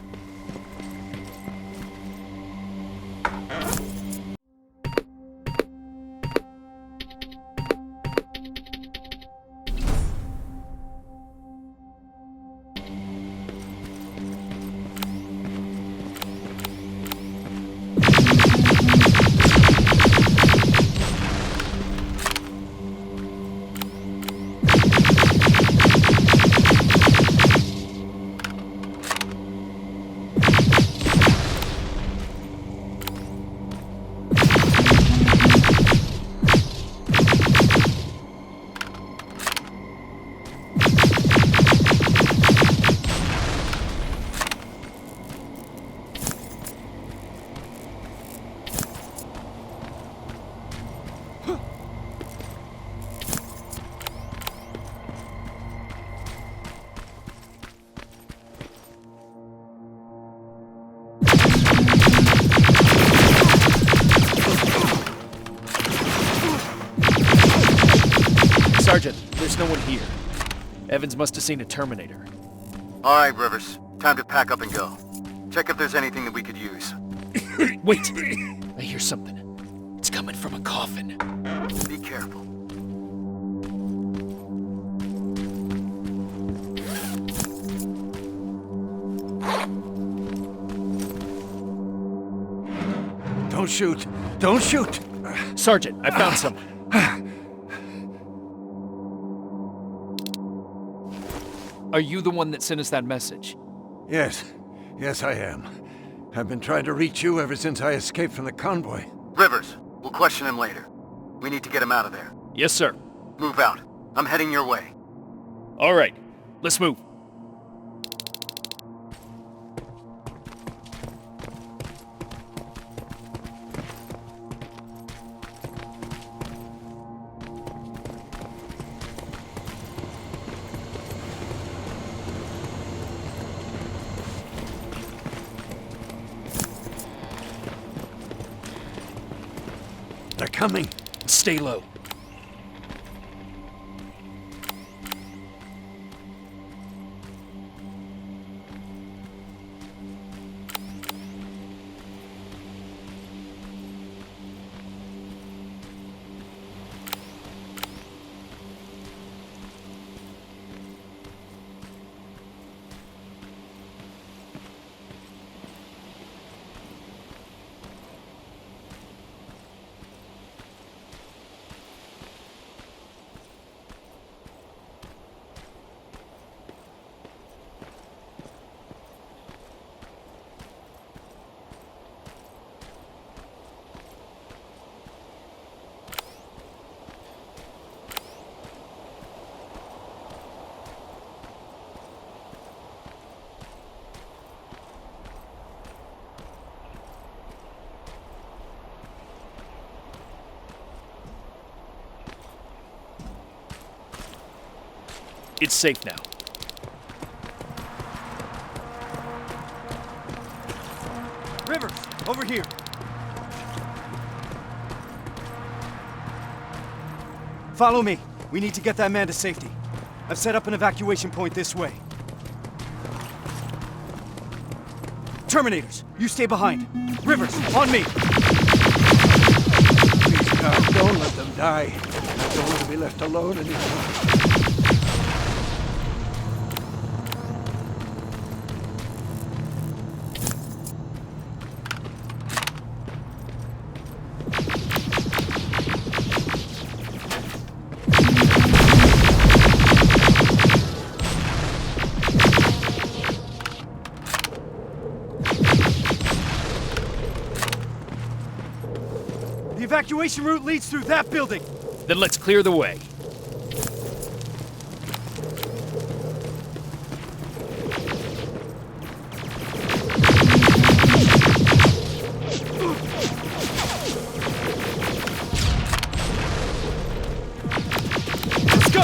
Sergeant, there's no one here. Evans must have seen a Terminator. All right, Rivers. Time to pack up and go. Check if there's anything that we could use. Wait! I hear something. It's coming from a coffin. Be careful. Don't shoot! Don't shoot! Sergeant, I found some. Are you the one that sent us that message? Yes. Yes, I am. I've been trying to reach you ever since I escaped from the convoy. Rivers, question him later. We need to get him out of there. Yes, sir. Move out. I'm heading your way. All right, let's move. They're coming. Stay low. It's safe now. Rivers, over here. Follow me. We need to get that man to safety. I've set up an evacuation point this way. Terminators, you stay behind. Rivers, on me. Please, God, don't let them die. I don't want to be left alone anymore. The evacuation route leads through that building. Then let's clear the way. Let's go!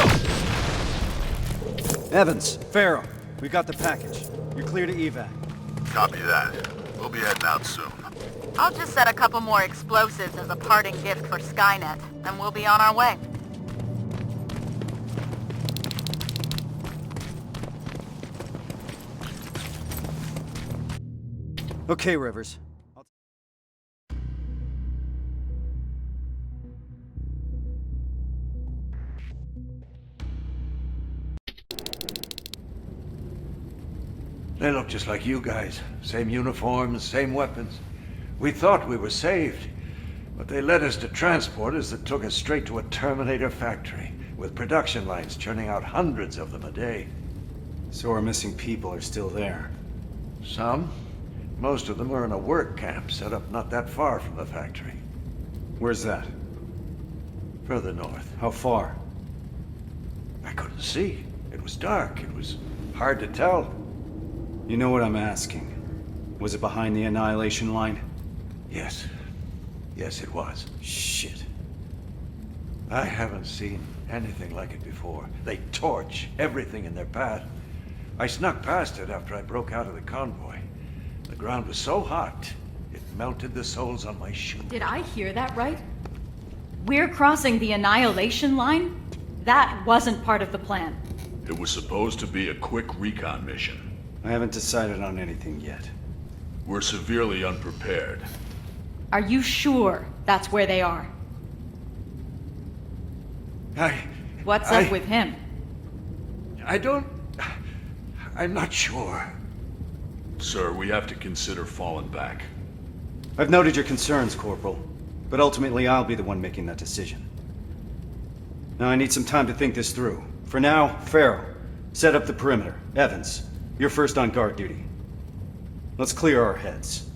Evans, Farrow, we got the package. You're clear to evac. Copy that. We'll be heading out soon. I'll just set a couple more explosives as a parting gift for Skynet, and we'll be on our way. Okay, Rivers. They look just like you guys. Same uniforms, same weapons. We thought we were saved, but they led us to transporters that took us straight to a Terminator factory, with production lines churning out hundreds of them a day. So our missing people are still there. Some. Most of them are in a work camp set up not that far from the factory. Where's that? Further north. How far? I couldn't see. It was dark. It was hard to tell. You know what I'm asking. Was it behind the Annihilation Line? Yes. Yes, it was. Shit. I haven't seen anything like it before. They torch everything in their path. I snuck past it after I broke out of the convoy. The ground was so hot, it melted the soles on my shoes. Did I hear that right? We're crossing the Annihilation Line? That wasn't part of the plan. It was supposed to be a quick recon mission. I haven't decided on anything yet. We're severely unprepared. Are you sure that's where they are? What's up with him? I'm not sure. Sir, we have to consider falling back. I've noted your concerns, Corporal, but ultimately I'll be the one making that decision. Now I need some time to think this through. For now, Farrow, set up the perimeter. Evans, you're first on guard duty. Let's clear our heads.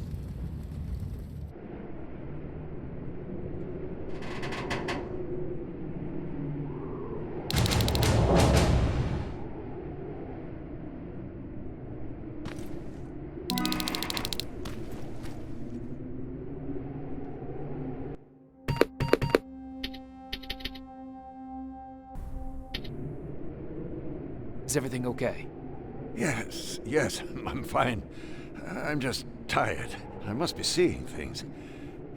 Is everything okay? Yes, I'm fine. I'm just tired. I must be seeing things.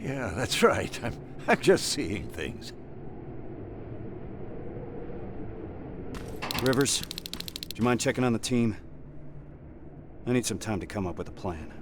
Yeah, that's right. I'm just seeing things. Rivers, do you mind checking on the team? I need some time to come up with a plan.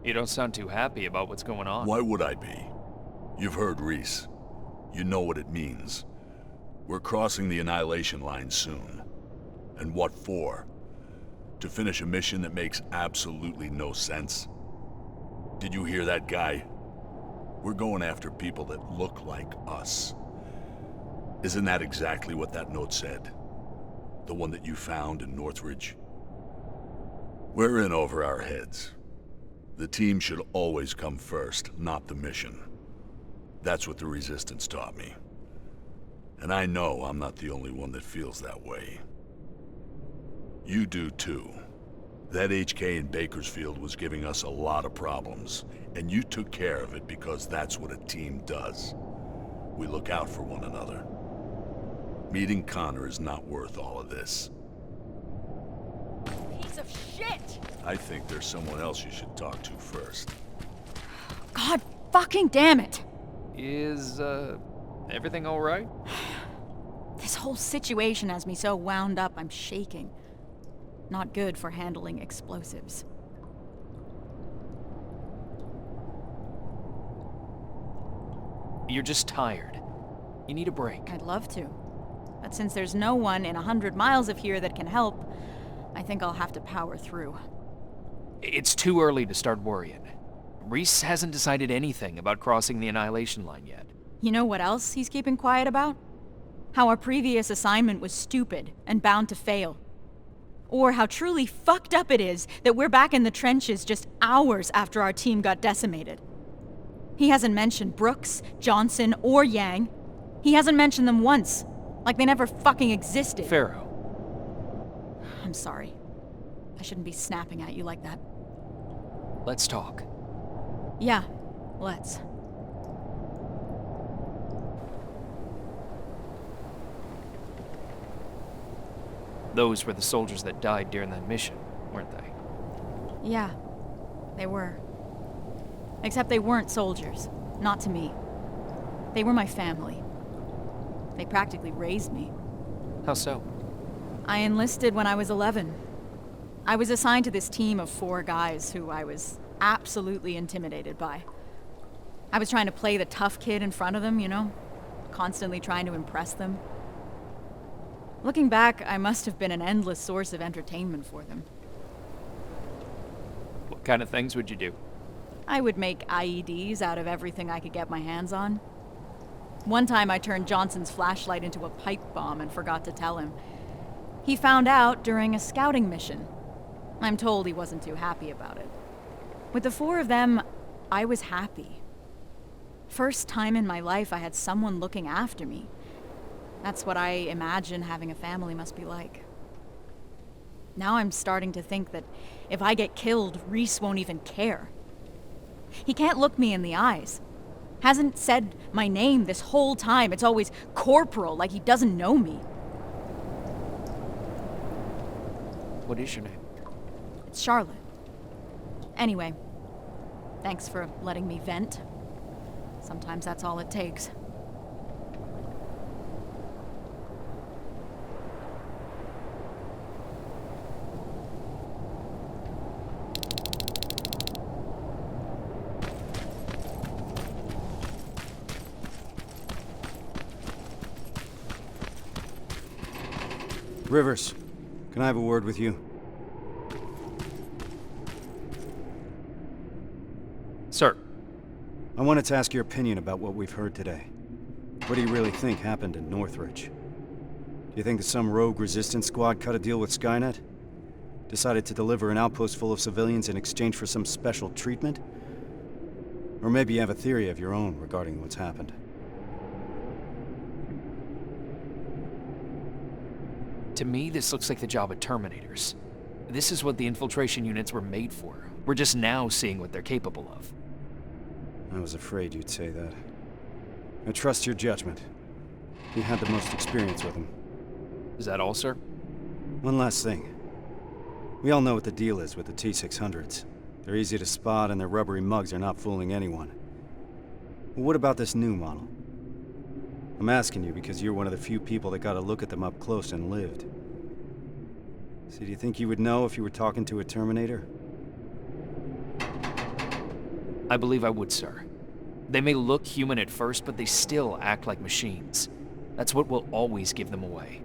You don't sound too happy about what's going on. Why would I be? You've heard Reese. You know what it means. We're crossing the Annihilation Line soon. And what for? To finish a mission that makes absolutely no sense? Did you hear that guy? We're going after people that look like us. Isn't that exactly what that note said? The one that you found in Northridge? We're in over our heads. The team should always come first, not the mission. That's what the Resistance taught me. And I know I'm not the only one that feels that way. You do too. That HK in Bakersfield was giving us a lot of problems, and you took care of it because that's what a team does. We look out for one another. Meeting Connor is not worth all of this. Piece of shit! I think there's someone else you should talk to first. God fucking damn it! Is, everything alright? This whole situation has me so wound up, I'm shaking. Not good for handling explosives. You're just tired. You need a break. I'd love to. But since there's no one in 100 miles of here that can help, I think I'll have to power through. It's too early to start worrying. Reese hasn't decided anything about crossing the Annihilation Line yet. You know what else he's keeping quiet about? How our previous assignment was stupid and bound to fail. Or how truly fucked up it is that we're back in the trenches just hours after our team got decimated. He hasn't mentioned Brooks, Johnson, or Yang. He hasn't mentioned them once, like they never fucking existed. Pharaoh. I'm sorry. I shouldn't be snapping at you like that. Let's talk. Yeah, let's. Those were the soldiers that died during that mission, weren't they? Yeah, they were. Except they weren't soldiers. Not to me. They were my family. They practically raised me. How so? I enlisted when I was 11. I was assigned to this team of 4 guys who I was absolutely intimidated by. I was trying to play the tough kid in front of them, you know? Constantly trying to impress them. Looking back, I must have been an endless source of entertainment for them. What kind of things would you do? I would make IEDs out of everything I could get my hands on. One time I turned Johnson's flashlight into a pipe bomb and forgot to tell him. He found out during a scouting mission. I'm told he wasn't too happy about it. With the 4 of them, I was happy. First time in my life I had someone looking after me. That's what I imagine having a family must be like. Now I'm starting to think that if I get killed, Reese won't even care. He can't look me in the eyes. Hasn't said my name this whole time. It's always Corporal, like he doesn't know me. What is your name? It's Charlotte. Anyway, thanks for letting me vent. Sometimes that's all it takes. Rivers, can I have a word with you? Sir. I wanted to ask your opinion about what we've heard today. What do you really think happened in Northridge? Do you think that some rogue resistance squad cut a deal with Skynet? Decided to deliver an outpost full of civilians in exchange for some special treatment? Or maybe you have a theory of your own regarding what's happened. To me, this looks like the job of Terminators. This is what the infiltration units were made for. We're just now seeing what they're capable of. I was afraid you'd say that. I trust your judgment. You had the most experience with them. Is that all, sir? One last thing. We all know what the deal is with the T-600s. They're easy to spot and their rubbery mugs are not fooling anyone. But what about this new model? I'm asking you because you're one of the few people that got a look at them up close and lived. So do you think you would know if you were talking to a Terminator? I believe I would, sir. They may look human at first, but they still act like machines. That's what will always give them away.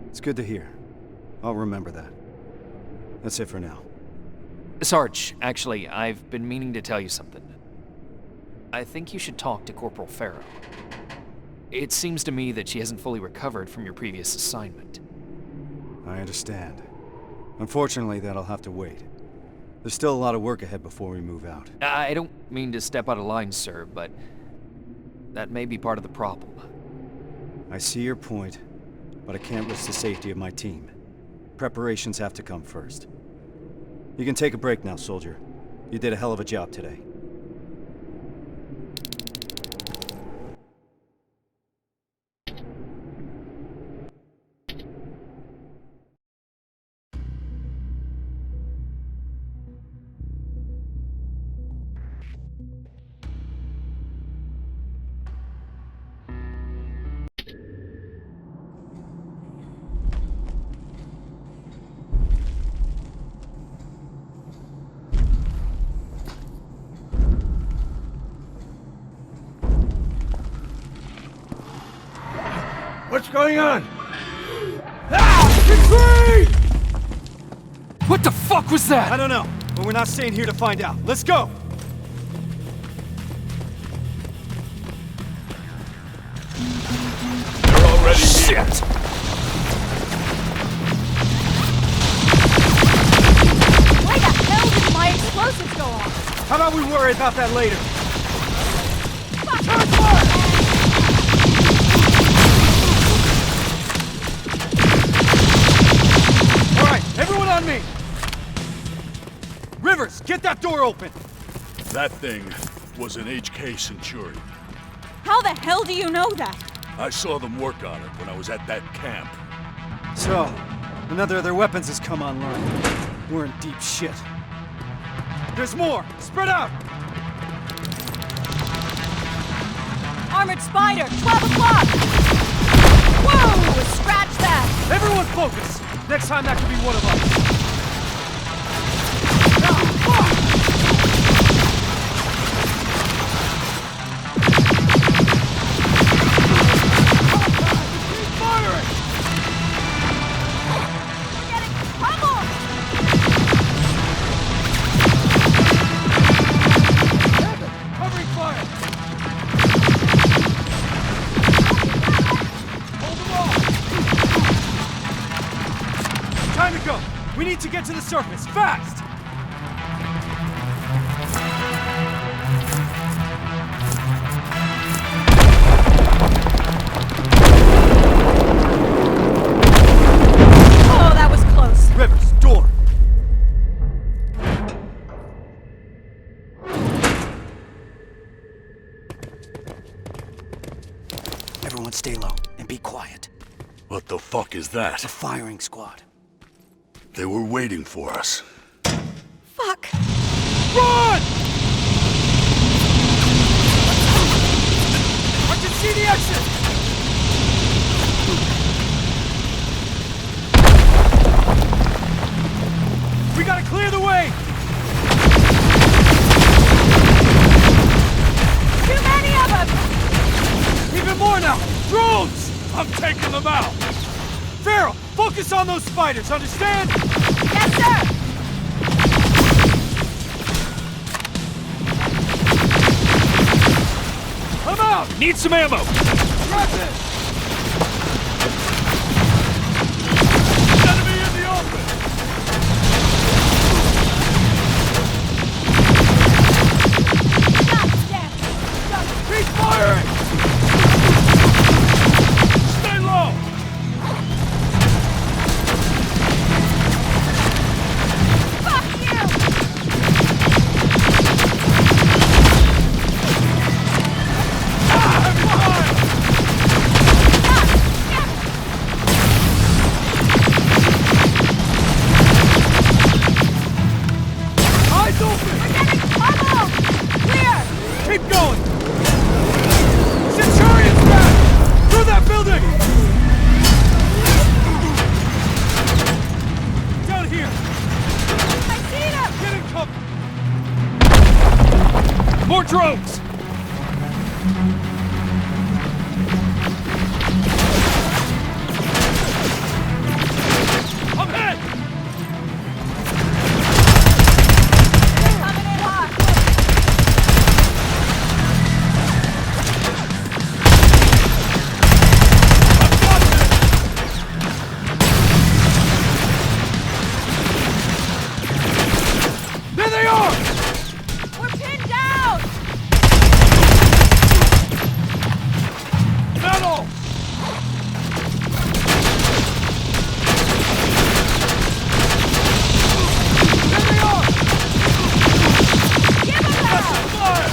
It's good to hear. I'll remember that. That's it for now. Sarge, actually, I've been meaning to tell you something. I think you should talk to Corporal Farrow. It seems to me that she hasn't fully recovered from your previous assignment. I understand. Unfortunately, that'll have to wait. There's still a lot of work ahead before we move out. I don't mean to step out of line, sir, but that may be part of the problem. I see your point, but I can't risk the safety of my team. Preparations have to come first. You can take a break now, soldier. You did a hell of a job today. What's going on? Retreat! What the fuck was that? I don't know, but we're not staying here to find out. Let's go! They're already here. Shit! Why the hell did my explosives go off? How about we worry about that later? Turn fire! Everyone on me! Rivers, get that door open! That thing was an HK Centurion. How the hell do you know that? I saw them work on it when I was at that camp. So, another of their weapons has come online. We're in deep shit. There's more! Spread out! Armored Spider, 12 o'clock! Whoa! Scratch that! Everyone focus! Next time that could be one of us. Keep firing! We're getting pummeled! Covering fire! Hold them off! Time to go! We need to get to the surface, fast! Oh, that was close. Rivers, door! Everyone stay low and be quiet. What the fuck is that? A firing squad. They were waiting for us. Fuck. Run! I can see the exit! We gotta clear the way! Too many of them! Even more now! Drones! I'm taking them out! Farrell, focus on those spiders, understand? Yes, sir! I'm out! Need some ammo! Grab it! Enemy in the open! Keep firing! Stay low! Fuck you! Heavy fire! Eyes open! We're getting pummeled! Clear! Keep going! Centurion's back! Through that building! Down here! I see them! Get in cover! More drones! I'm hit! Coming in hot! I've got this! There they are! We're pinned down! Metal! There they are! Give them That's hell! fire!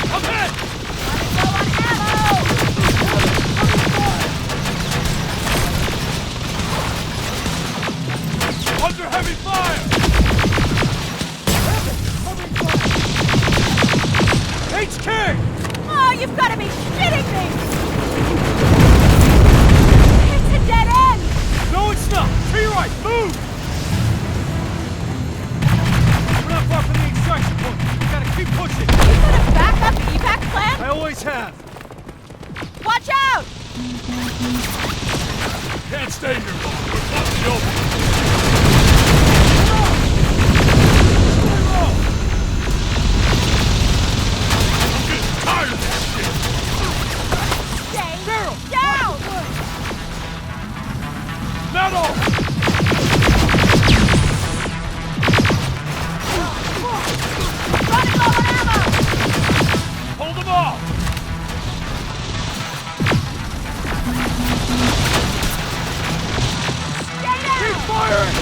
I'm hit! Low on ammo! Under heavy fire! HK! Oh, you've got to be shitting me! It's a dead end! No, it's not! To your right! Move! We're not far from the extraction point. We gotta keep pushing. You put a backup evac plan? I always have. Watch out! Can't stay here long. We're out in the open. Stay low! I'm getting tired of this shit. Stay Farrell! down! Metal! Running low on ammo! Hold them off! Stay down! Keep firing!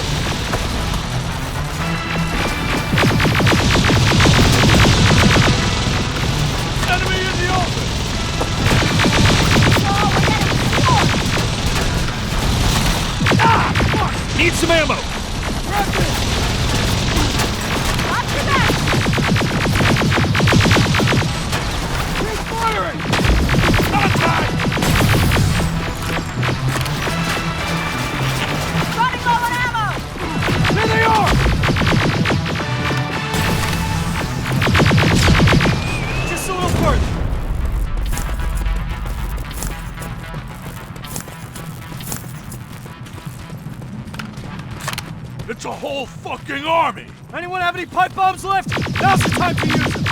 Enemy in the open! Oh, we're getting swarmed! Need some ammo! Grab this! Watch your back! Keep firing! Contact! Running low on ammo! There they are! Just a little further. It's a whole fucking army! Anyone have any pipe bombs left? Now's the time to use them!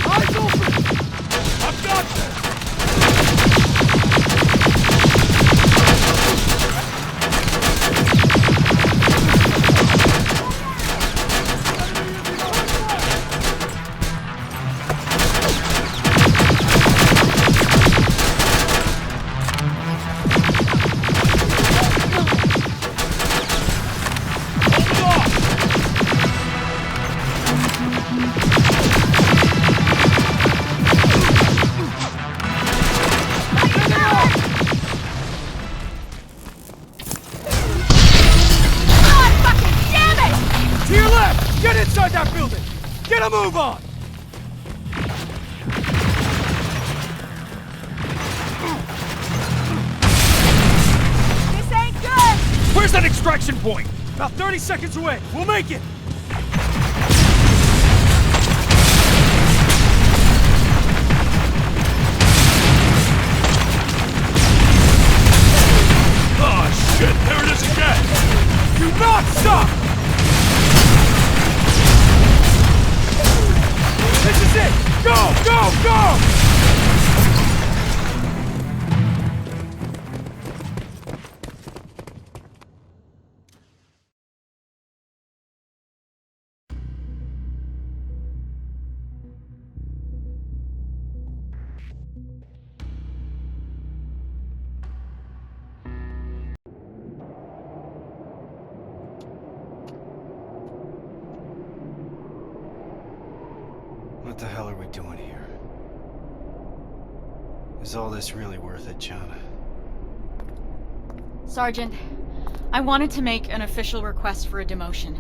Eyes open! I've got this! Get inside that building! Get a move on! extraction point! About 30 seconds away. We'll make it! Oh, shit! There it is again! Do not stop! This is it! Go! Go! Go! What the hell are we doing here? Is all this really worth it, John? Sergeant, I wanted to make an official request for a demotion.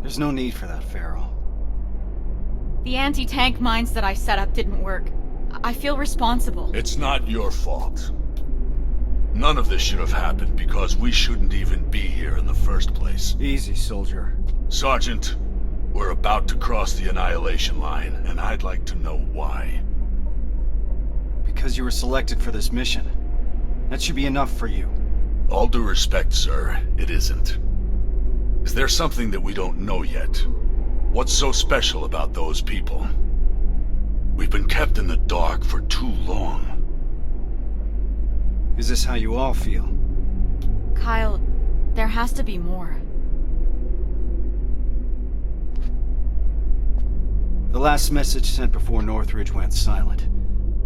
There's no need for that, Farrell. The anti-tank mines that I set up didn't work. I feel responsible. It's not your fault. None of this should have happened because we shouldn't even be here in the first place. Easy, soldier. Sergeant, we're about to cross the Annihilation Line, and I'd like to know why. Because you were selected for this mission. That should be enough for you. All due respect, sir, it isn't. Is there something that we don't know yet? What's so special about those people? We've been kept in the dark for too long. Is this how you all feel? Kyle, there has to be more. The last message sent before Northridge went silent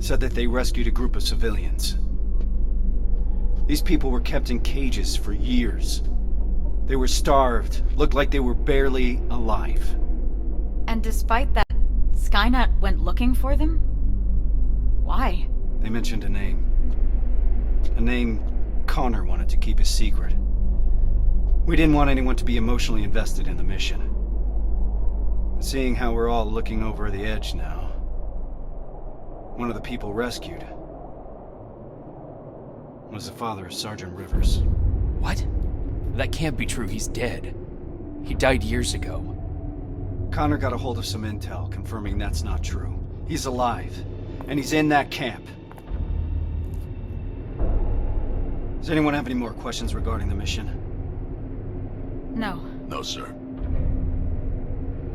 said that they rescued a group of civilians. These people were kept in cages for years. They were starved, looked like they were barely alive. And despite that, Skynet went looking for them? Why? They mentioned a name. A name Connor wanted to keep a secret. We didn't want anyone to be emotionally invested in the mission. Seeing how we're all looking over the edge now, one of the people rescued was the father of Sergeant Rivers. What? That can't be true. He's dead. He died years ago. Connor got a hold of some intel confirming that's not true. He's alive, and he's in that camp. Does anyone have any more questions regarding the mission? No. No, sir.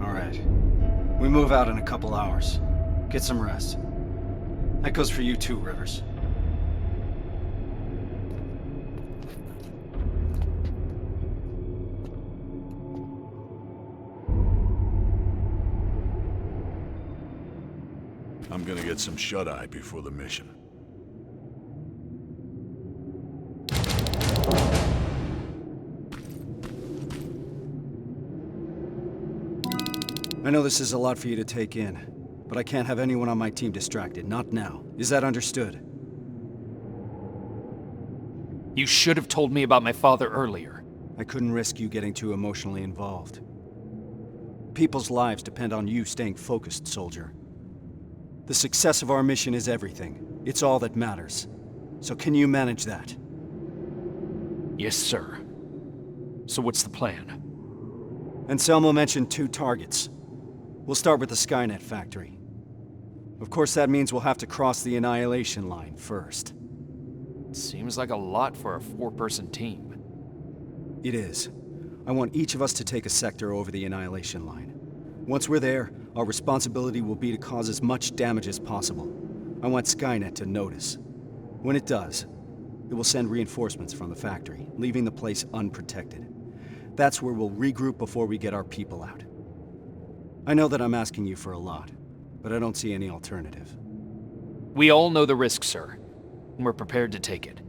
All right. We move out in a couple hours. Get some rest. That goes for you too, Rivers. I'm gonna get some shut-eye before the mission. I know this is a lot for you to take in, but I can't have anyone on my team distracted, not now. Is that understood? You should have told me about my father earlier. I couldn't risk you getting too emotionally involved. People's lives depend on you staying focused, soldier. The success of our mission is everything. It's all that matters. So can you manage that? Yes, sir. So what's the plan? Anselmo mentioned 2 targets. We'll start with the Skynet factory. Of course, that means we'll have to cross the Annihilation Line first. Seems like a lot for a 4-person team. It is. I want each of us to take a sector over the Annihilation Line. Once we're there, our responsibility will be to cause as much damage as possible. I want Skynet to notice. When it does, it will send reinforcements from the factory, leaving the place unprotected. That's where we'll regroup before we get our people out. I know that I'm asking you for a lot, but I don't see any alternative. We all know the risk, sir, and we're prepared to take it.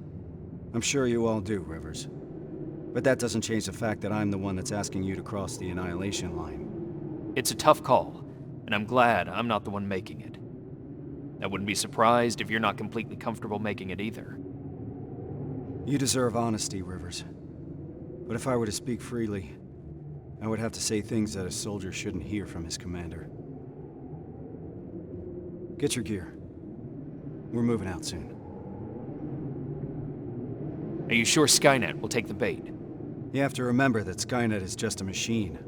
I'm sure you all do, Rivers. But that doesn't change the fact that I'm the one that's asking you to cross the Annihilation Line. It's a tough call, and I'm glad I'm not the one making it. I wouldn't be surprised if you're not completely comfortable making it either. You deserve honesty, Rivers. But if I were to speak freely, I would have to say things that a soldier shouldn't hear from his commander. Get your gear. We're moving out soon. Are you sure Skynet will take the bait? You have to remember that Skynet is just a machine.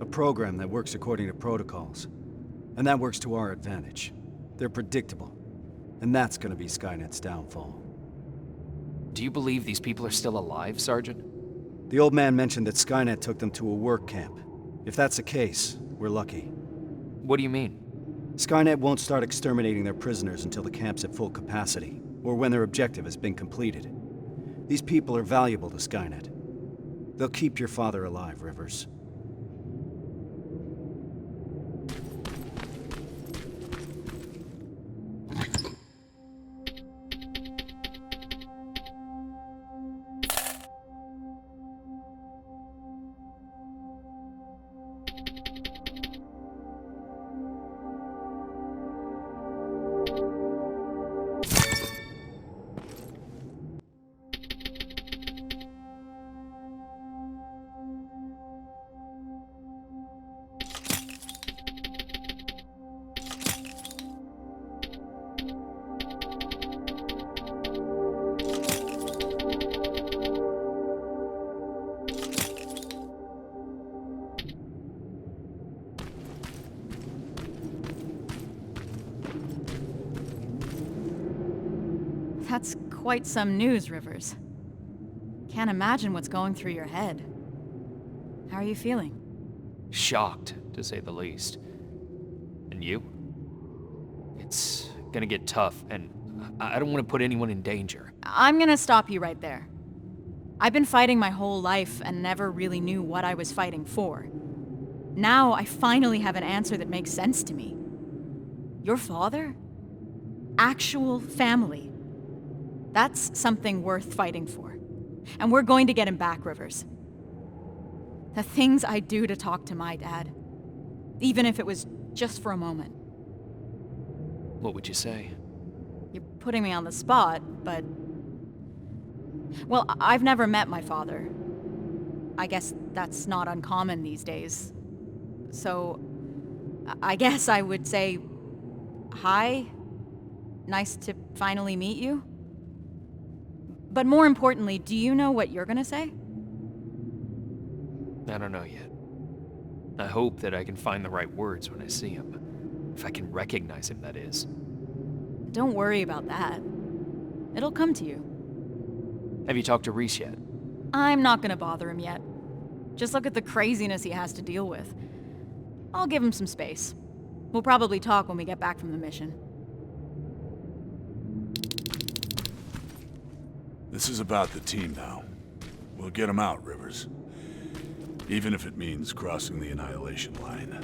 A program that works according to protocols. And that works to our advantage. They're predictable. And that's gonna be Skynet's downfall. Do you believe these people are still alive, Sergeant? The old man mentioned that Skynet took them to a work camp. If that's the case, we're lucky. What do you mean? Skynet won't start exterminating their prisoners until the camp's at full capacity, or when their objective has been completed. These people are valuable to Skynet. They'll keep your father alive, Rivers. That's quite some news, Rivers. Can't imagine what's going through your head. How are you feeling? Shocked, to say the least. And you? It's gonna get tough, and I don't want to put anyone in danger. I'm gonna stop you right there. I've been fighting my whole life and never really knew what I was fighting for. Now I finally have an answer that makes sense to me. Your father? Actual family. That's something worth fighting for. And we're going to get him back, Rivers. The things I'd do to talk to my dad. Even if it was just for a moment. What would you say? You're putting me on the spot, but... Well, I've never met my father. I guess that's not uncommon these days. So, I guess I would say... Hi. Nice to finally meet you. But more importantly, do you know what you're gonna say? I don't know yet. I hope that I can find the right words when I see him. If I can recognize him, that is. Don't worry about that. It'll come to you. Have you talked to Reese yet? I'm not gonna bother him yet. Just look at the craziness he has to deal with. I'll give him some space. We'll probably talk when we get back from the mission. This is about the team now. We'll get them out, Rivers. Even if it means crossing the Annihilation Line.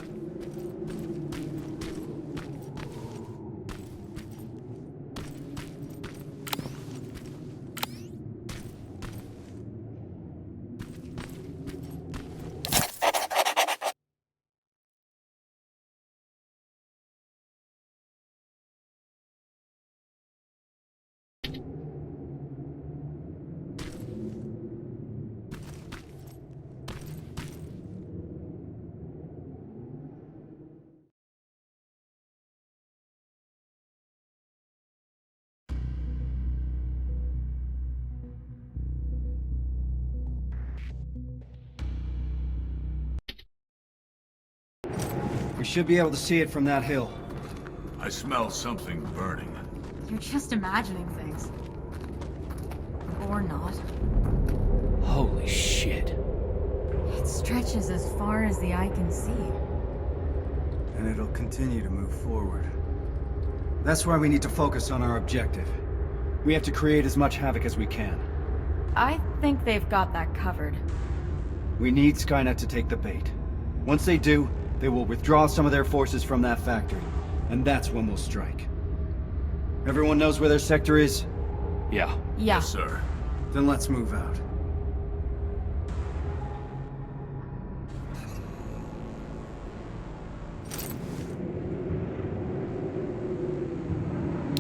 We should be able to see it from that hill. I smell something burning. You're just imagining things. Or not. Holy shit. It stretches as far as the eye can see. And it'll continue to move forward. That's why we need to focus on our objective. We have to create as much havoc as we can. I think they've got that covered. We need Skynet to take the bait. Once they do, they will withdraw some of their forces from that factory. And that's when we'll strike. Everyone knows where their sector is? Yeah. Yeah. Yes, sir. Then let's move out.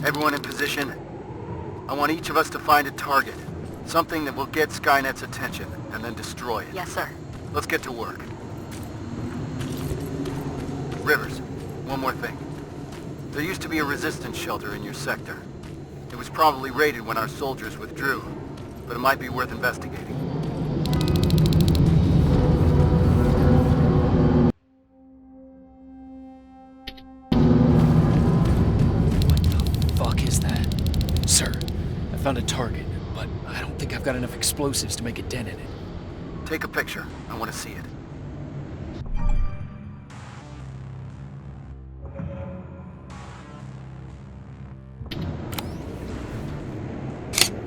Everyone in position. I want each of us to find a target. Something that will get Skynet's attention, and then destroy it. Yes, sir. Let's get to work. Rivers, one more thing. There used to be a resistance shelter in your sector. It was probably raided when our soldiers withdrew, but it might be worth investigating. Found a target, but I don't think I've got enough explosives to make a dent in it. Take a picture. I want to see it.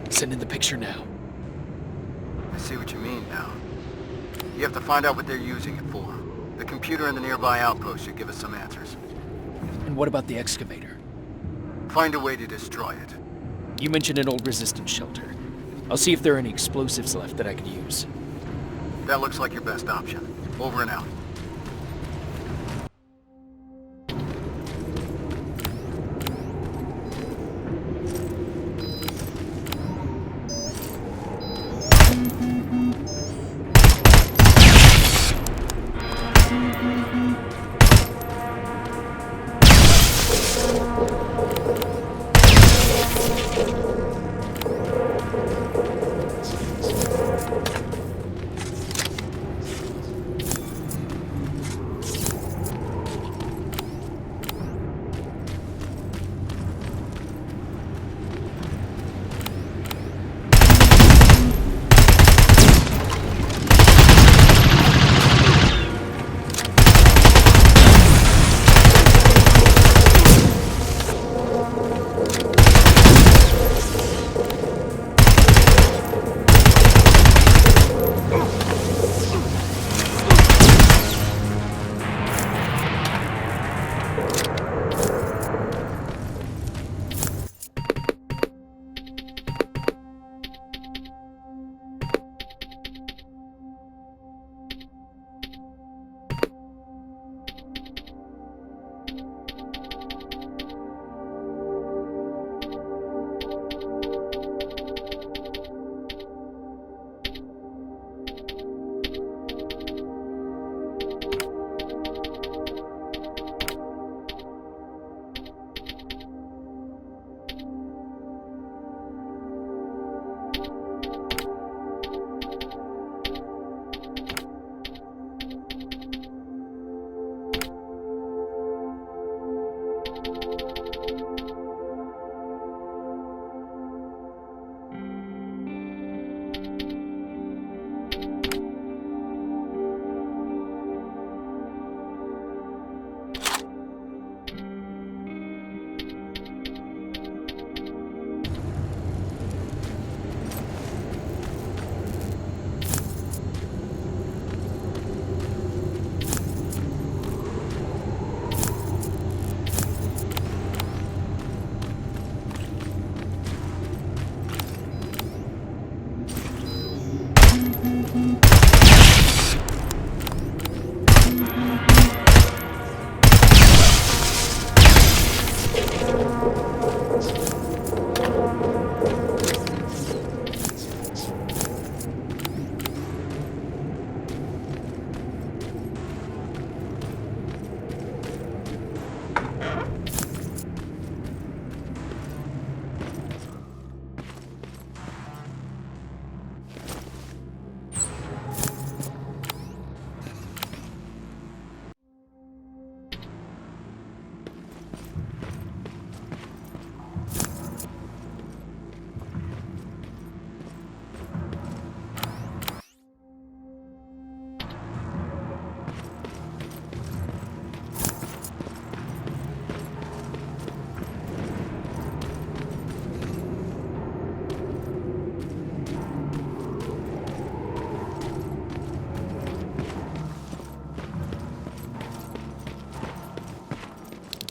Sending the picture now. I see what you mean now. You have to find out what they're using it for. The computer in the nearby outpost should give us some answers. And what about the excavator? Find a way to destroy it. You mentioned an old resistance shelter. I'll see if there are any explosives left that I could use. That looks like your best option. Over and out.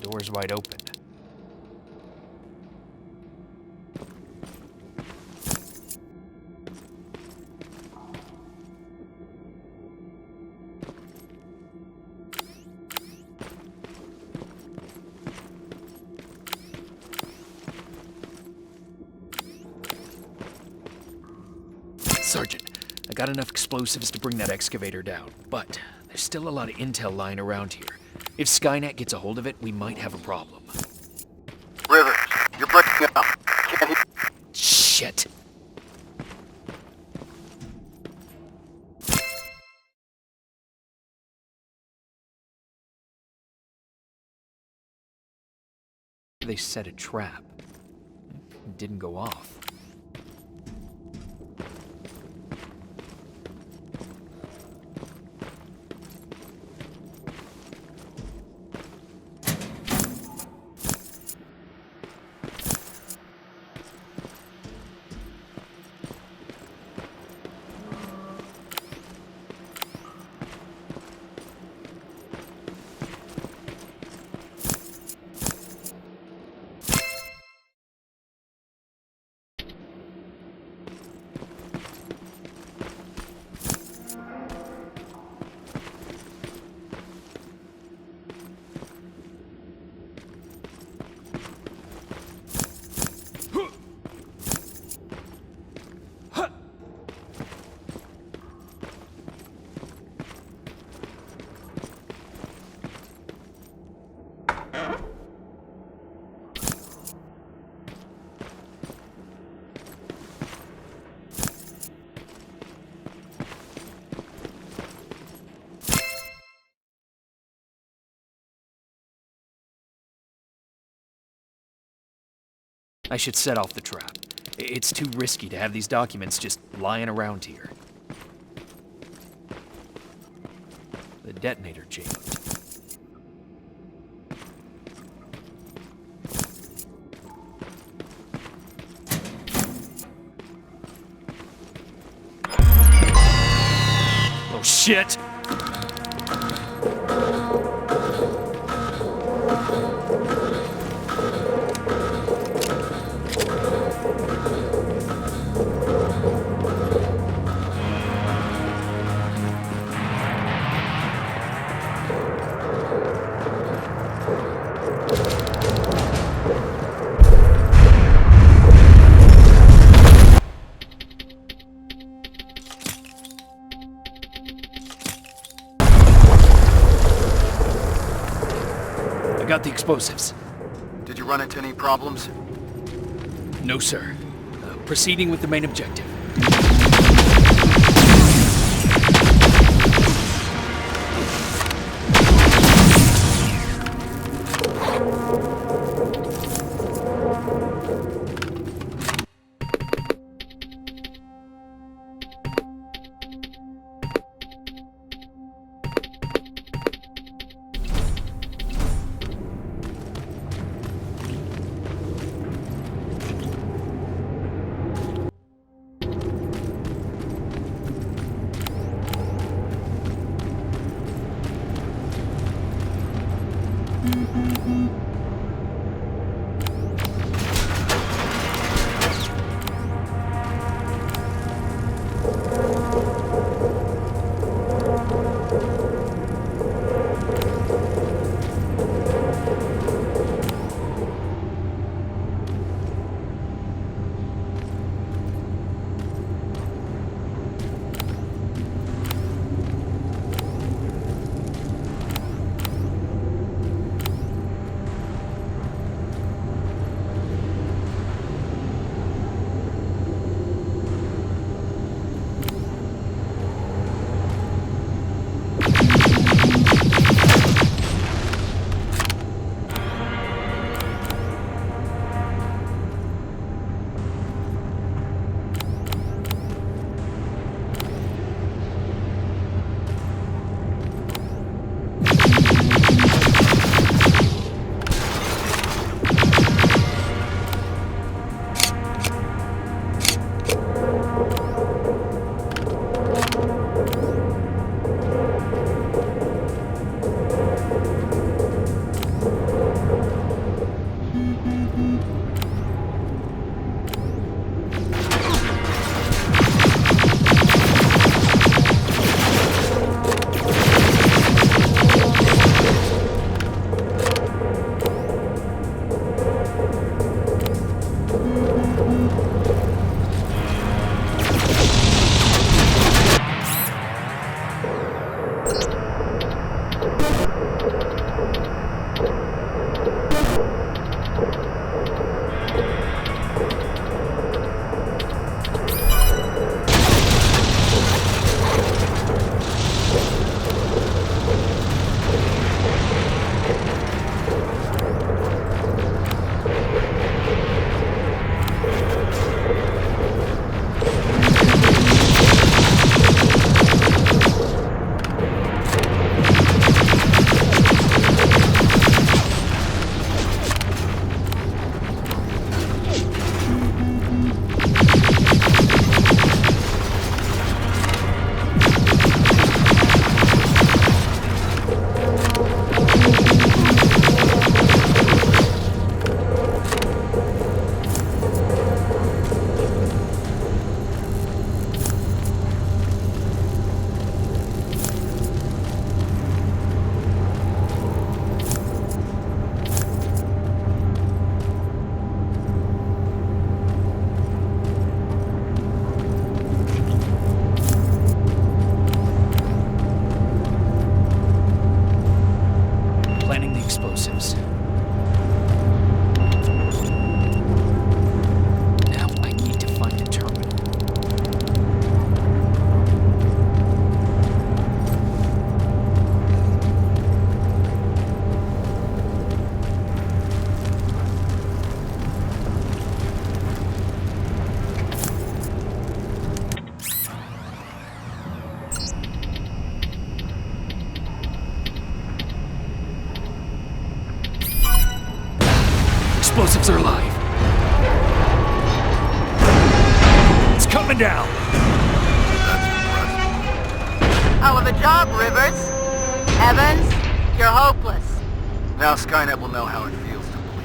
Door's wide open. Sergeant, I got enough explosives to bring that excavator down, but there's still a lot of intel lying around here. If Skynet gets a hold of it, we might have a problem. River, you're breaking up. Can't hear. Shit. They set a trap. It didn't go off. I should set off the trap. It's too risky to have these documents just lying around here. The detonator jammed. Oh shit! I got the explosives. Did you run into any problems? No, sir. Proceeding with the main objective. explosives are alive. It's coming down. Hell of a job, Rivers. Evans, you're hopeless. Now Skynet will know how it feels to bleed.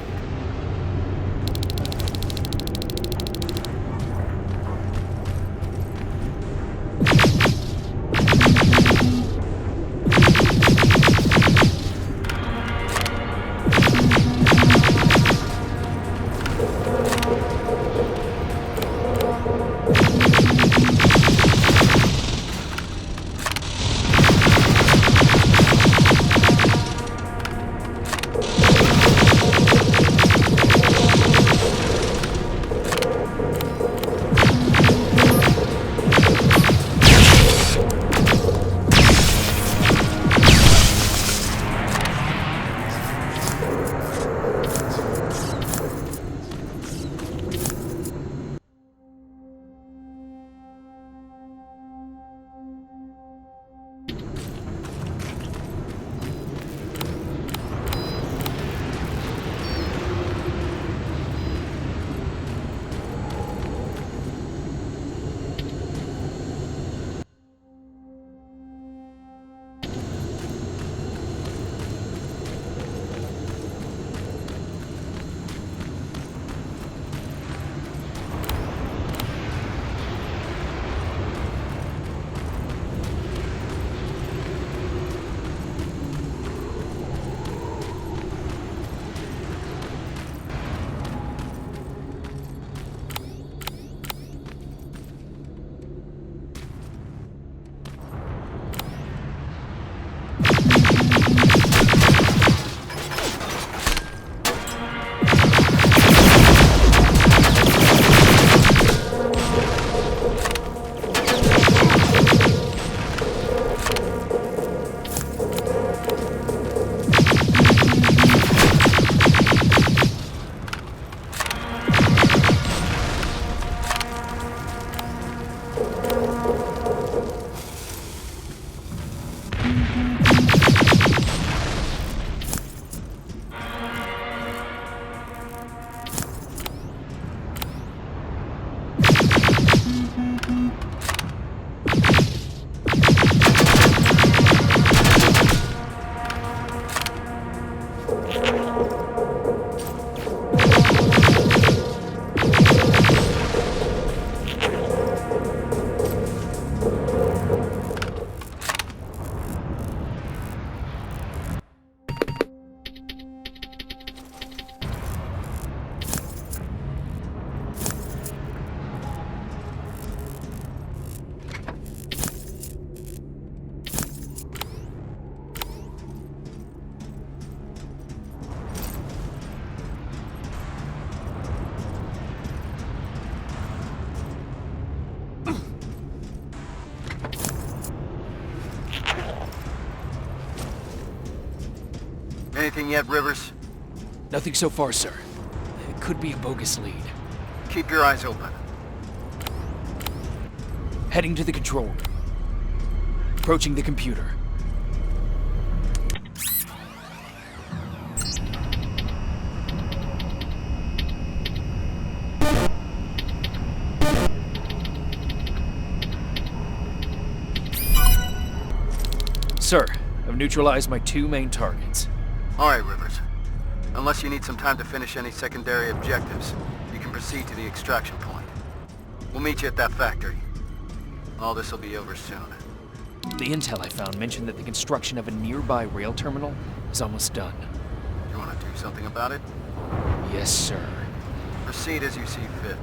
Anything yet, Rivers? Nothing so far, sir. It could be a bogus lead. Keep your eyes open. Heading to the control room. Approaching the computer. Sir, I've neutralized my two main targets. All right, Rivers. Unless you need some time to finish any secondary objectives, you can proceed to the extraction point. We'll meet you at that factory. All this will be over soon. The intel I found mentioned that the construction of a nearby rail terminal is almost done. You want to do something about it? Yes, sir. Proceed as you see fit.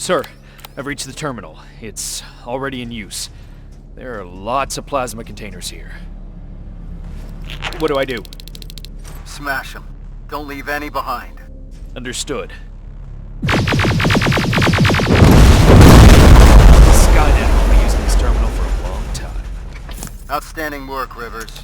Sir, I've reached the terminal. It's already in use. There are lots of plasma containers here. What do I do? Smash them. Don't leave any behind. Understood. Skynet will be using this terminal for a long time. Outstanding work, Rivers.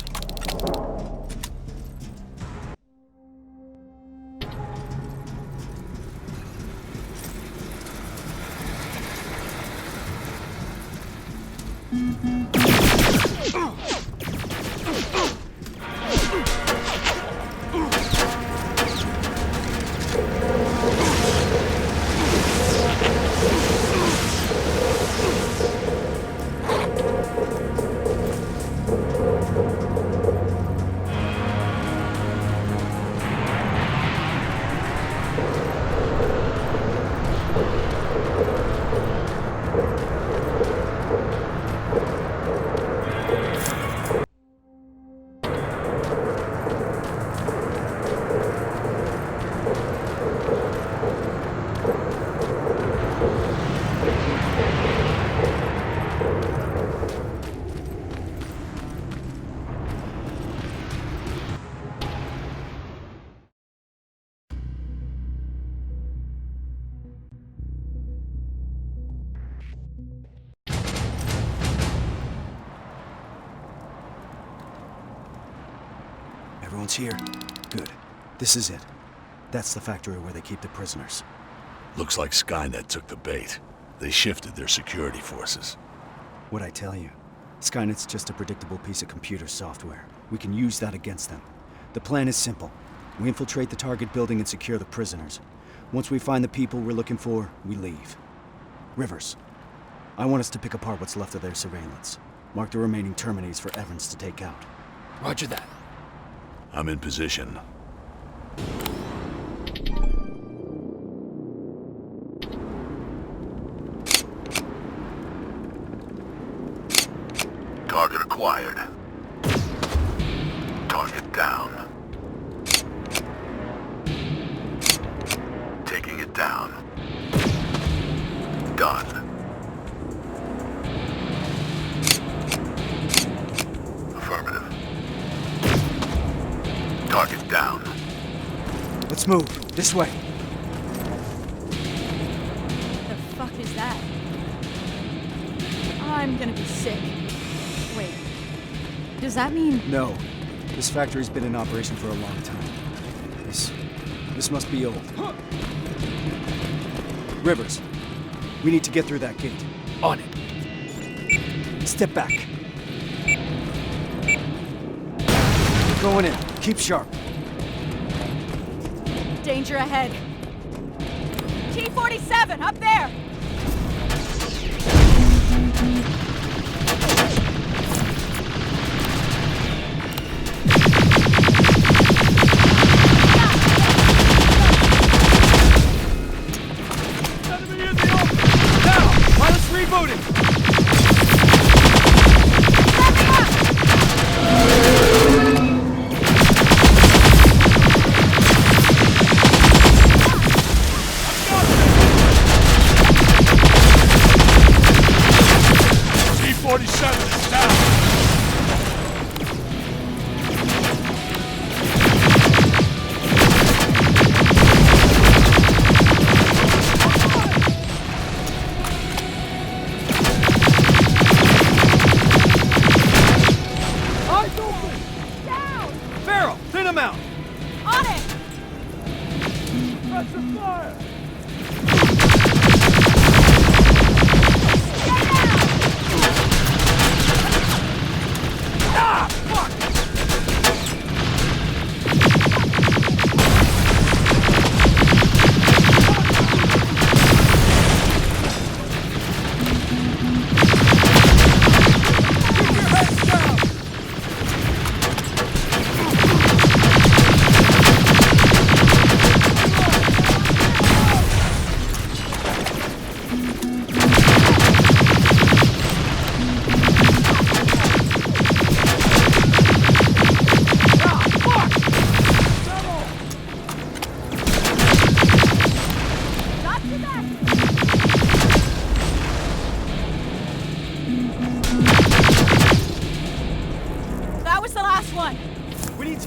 Everyone's here? Good. This is it. That's the factory where they keep the prisoners. Looks like Skynet took the bait. They shifted their security forces. What'd I tell you? Skynet's just a predictable piece of computer software. We can use that against them. The plan is simple. We infiltrate the target building and secure the prisoners. Once we find the people we're looking for, we leave. Rivers, I want us to pick apart what's left of their surveillance. Mark the remaining Terminators for Evans to take out. Roger that. I'm in position. Target acquired. Target down. Taking it down. Done. Affirmative. Target down. Let's move. This way. The fuck is that? I'm gonna be sick. Wait. Does that mean... No. This factory's been in operation for a long time. This must be old. Rivers, we need to get through that gate. On it. Step back. We're going in. Keep sharp. Danger ahead. T-47, up there!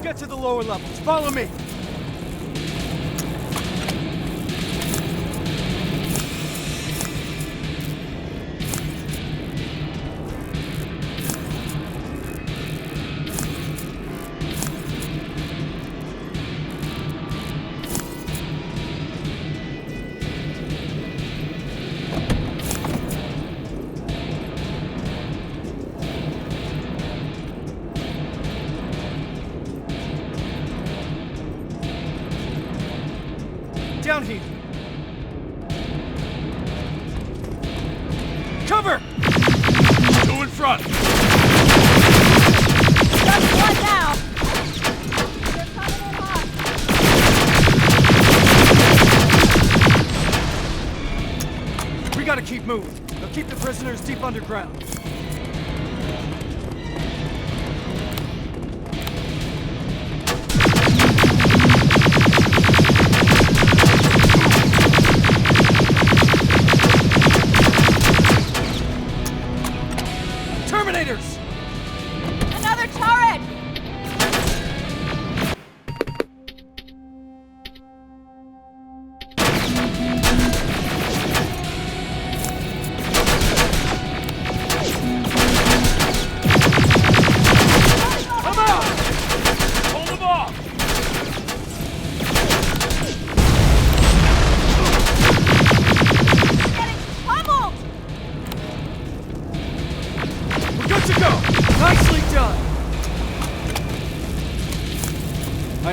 Get to the lower levels. Follow me. Down here. Cover! Two in front. Just one now. They're coming in hot. We gotta keep moving. They'll keep the prisoners deep underground. Terminators! Another turret!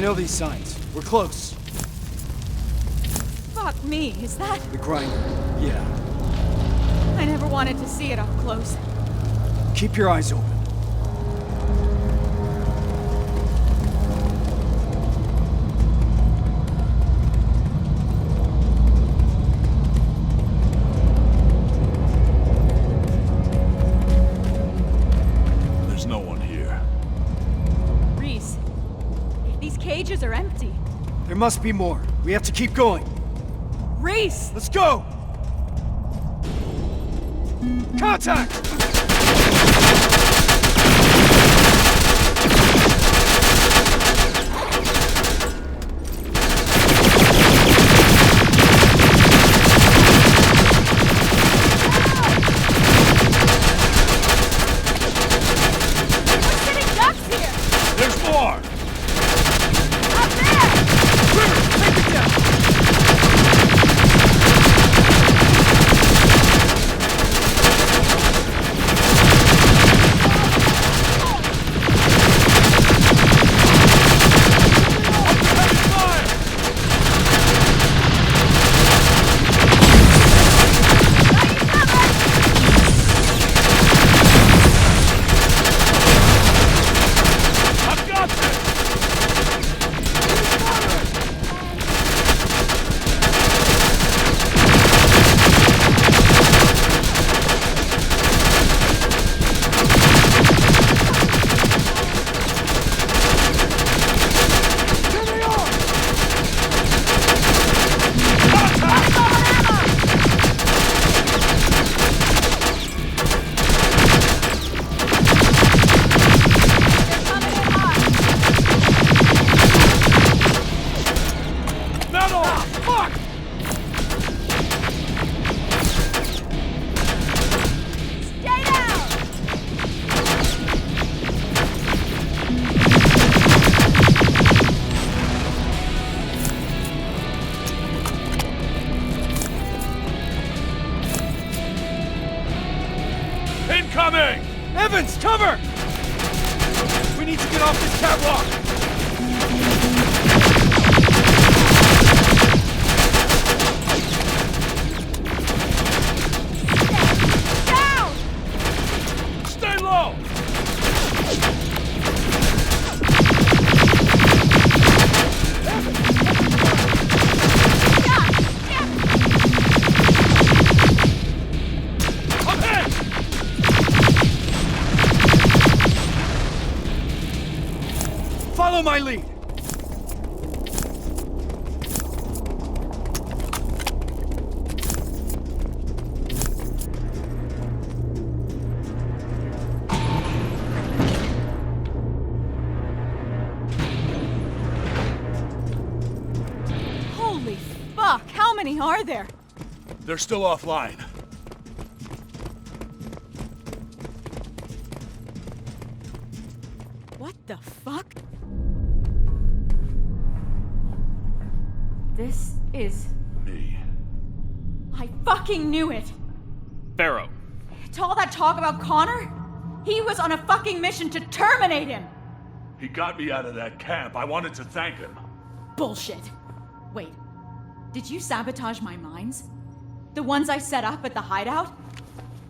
know these signs. We're close. Fuck me, is that? The grinder. Yeah. I never wanted to see it up close. Keep your eyes open. There's no one here. Reese, these cages are empty. There must be more. We have to keep going. Reese! Let's go! Contact! We're sitting ducks here! There's more! Up there! Take it down! I've got this! Metal! Fuck! Stay down! Incoming! Evans, cover! We need to get off this catwalk! Down! Stay low! God damn it! I'm hit! Follow my lead! Holy fuck, how many are there? They're still offline. What the fuck? This is... Me. I fucking knew it! Pharaoh. To all that talk about Connor? He was on a fucking mission to terminate him! He got me out of that camp. I wanted to thank him. Bullshit. Wait, did you sabotage my mines? The ones I set up at the hideout?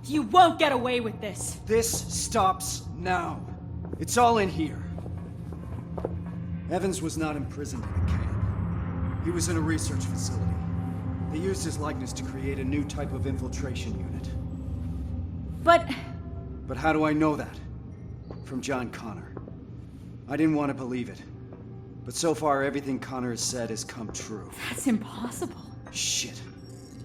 You won't get away with this! This stops now. It's all in here. Evans was not imprisoned in a camp. He was in a research facility. They used his likeness to create a new type of infiltration unit. But... But how do I know that? From John Connor. I didn't want to believe it. But so far, everything Connor has said has come true. that's impossible. Shit.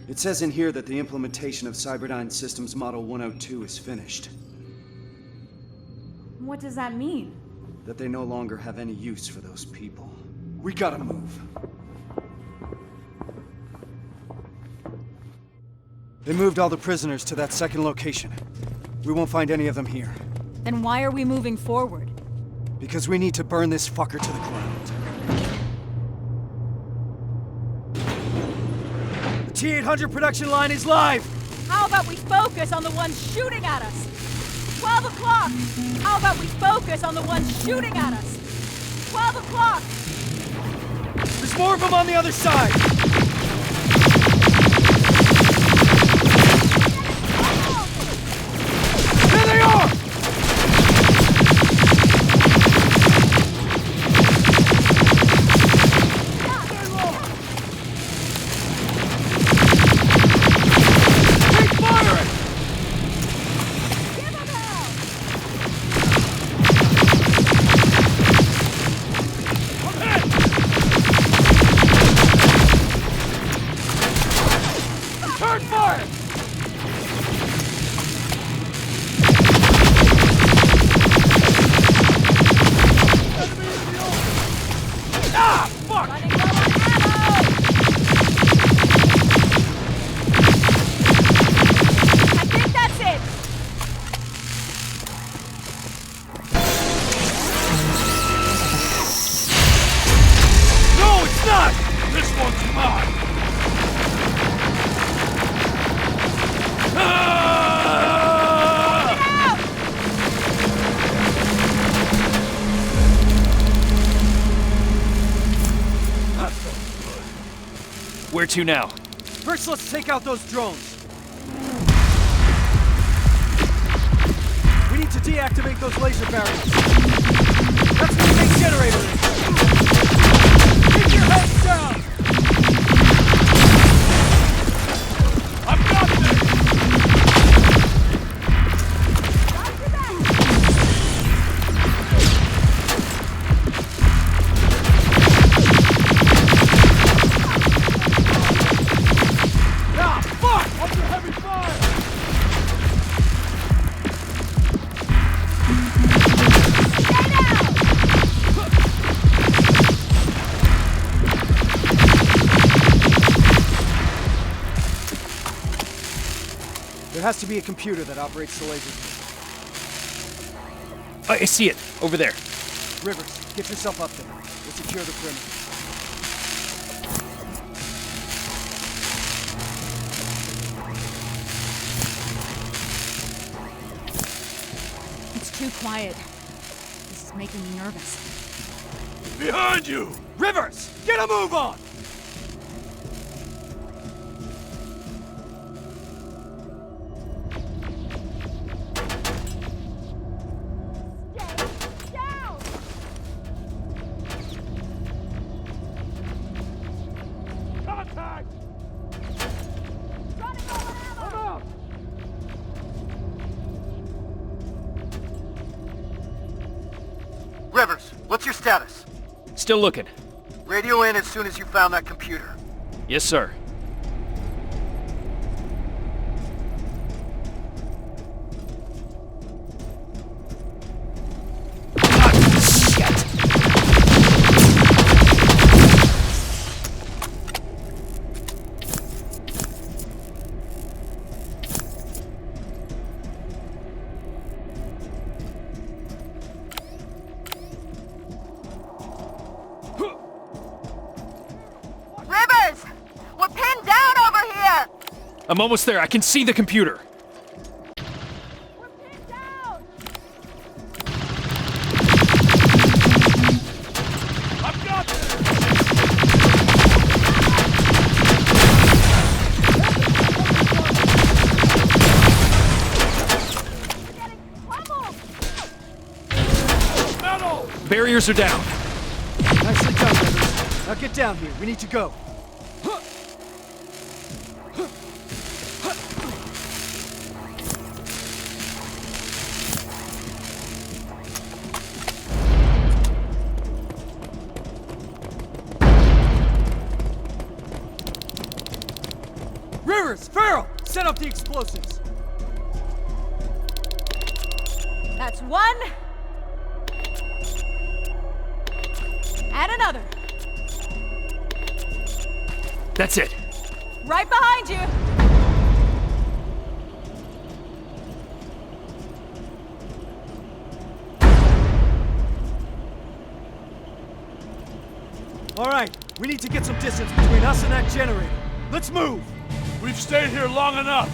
It says in here that the implementation of Cyberdyne Systems Model 102 is finished. What does that mean? That they no longer have any use for those people. We gotta move. They moved all the prisoners to that second location. We won't find any of them here. Then why are we moving forward? Because we need to burn this fucker to the ground. The T-800 production line is live! How about we focus on the ones shooting at us? 12 o'clock! How about we focus on the ones shooting at us? 12 o'clock! There's more of them on the other side! There they are! Keep firing! Turn fire! Ah, fuck! Running low on ammo! I think that's it! No, it's not! This one's mine! Where to now? First, let's take out those drones. We need to deactivate those laser barriers. That's what the main generator is. Keep your heads down! I've got this! Ah, fuck! Under heavy fire! There has to be a computer that operates the laser. I see it, over there. Rivers, get yourself up there. We'll secure the perimeter. It's too quiet. This is making me nervous. Behind you! Rivers, get a move on! Contact! Come out! Rivers, what's your status? Still looking. Radio in as soon as you found that computer. Yes, sir. Rivers! We're pinned down over here! I'm almost there. I can see the computer. We're pinned down! I've got this! Metal! Barriers are down. Nicely done, Rivers. Now get down here. We need to go. Rivers, Farrell, set up the explosives. That's one. And another. That's it. Right behind you. All right, we need to get some distance between us and that generator. Let's move. We've stayed here long enough.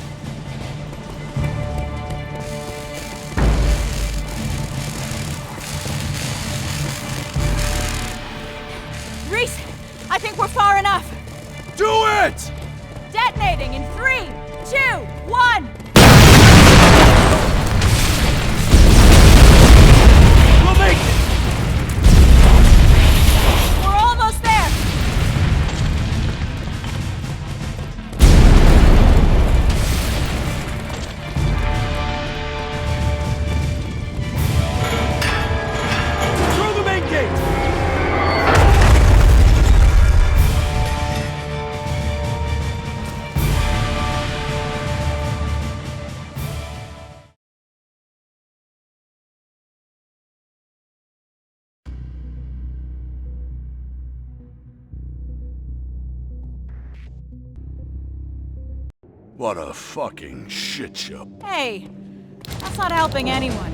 Reese, I think we're far enough. Do it! Detonating in 3, 2, 1! We'll make it! We're almost there! Through the main gate! What a fucking shit show. Hey, that's not helping anyone.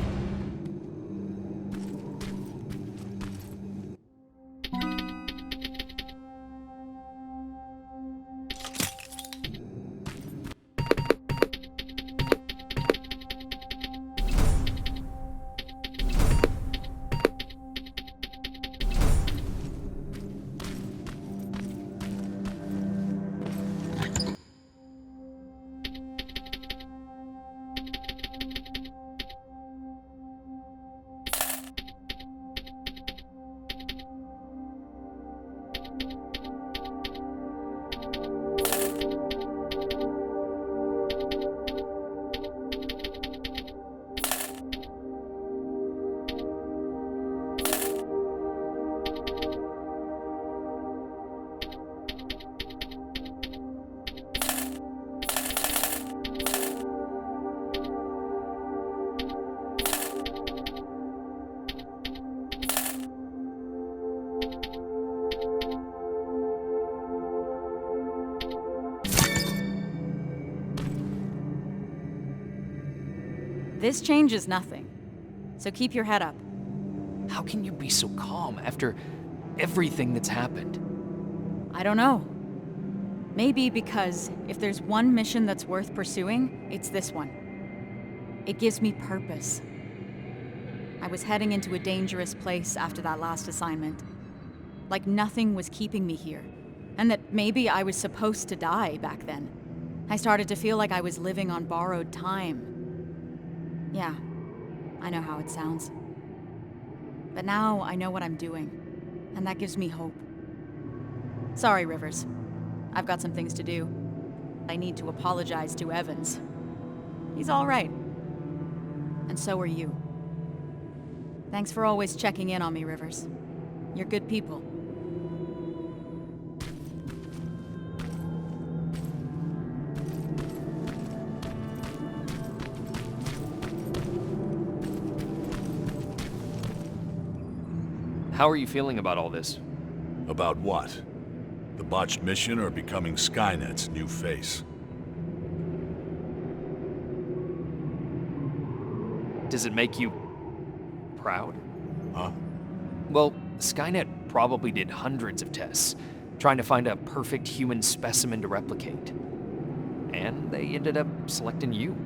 This changes nothing, so keep your head up. How can you be so calm after everything that's happened? I don't know. Maybe because if there's one mission that's worth pursuing, it's this one. It gives me purpose. I was heading into a dangerous place after that last assignment. Like nothing was keeping me here, and that maybe I was supposed to die back then. I started to feel like I was living on borrowed time. Yeah, I know how it sounds. But now I know what I'm doing, and that gives me hope. Sorry, Rivers. I've got some things to do. I need to apologize to Evans. He's all right. And so are you. Thanks for always checking in on me, Rivers. You're good people. How are you feeling about all this? About what? The botched mission or becoming Skynet's new face? Does it make you proud? Huh? Well, Skynet probably did hundreds of tests, trying to find a perfect human specimen to replicate. And they ended up selecting you.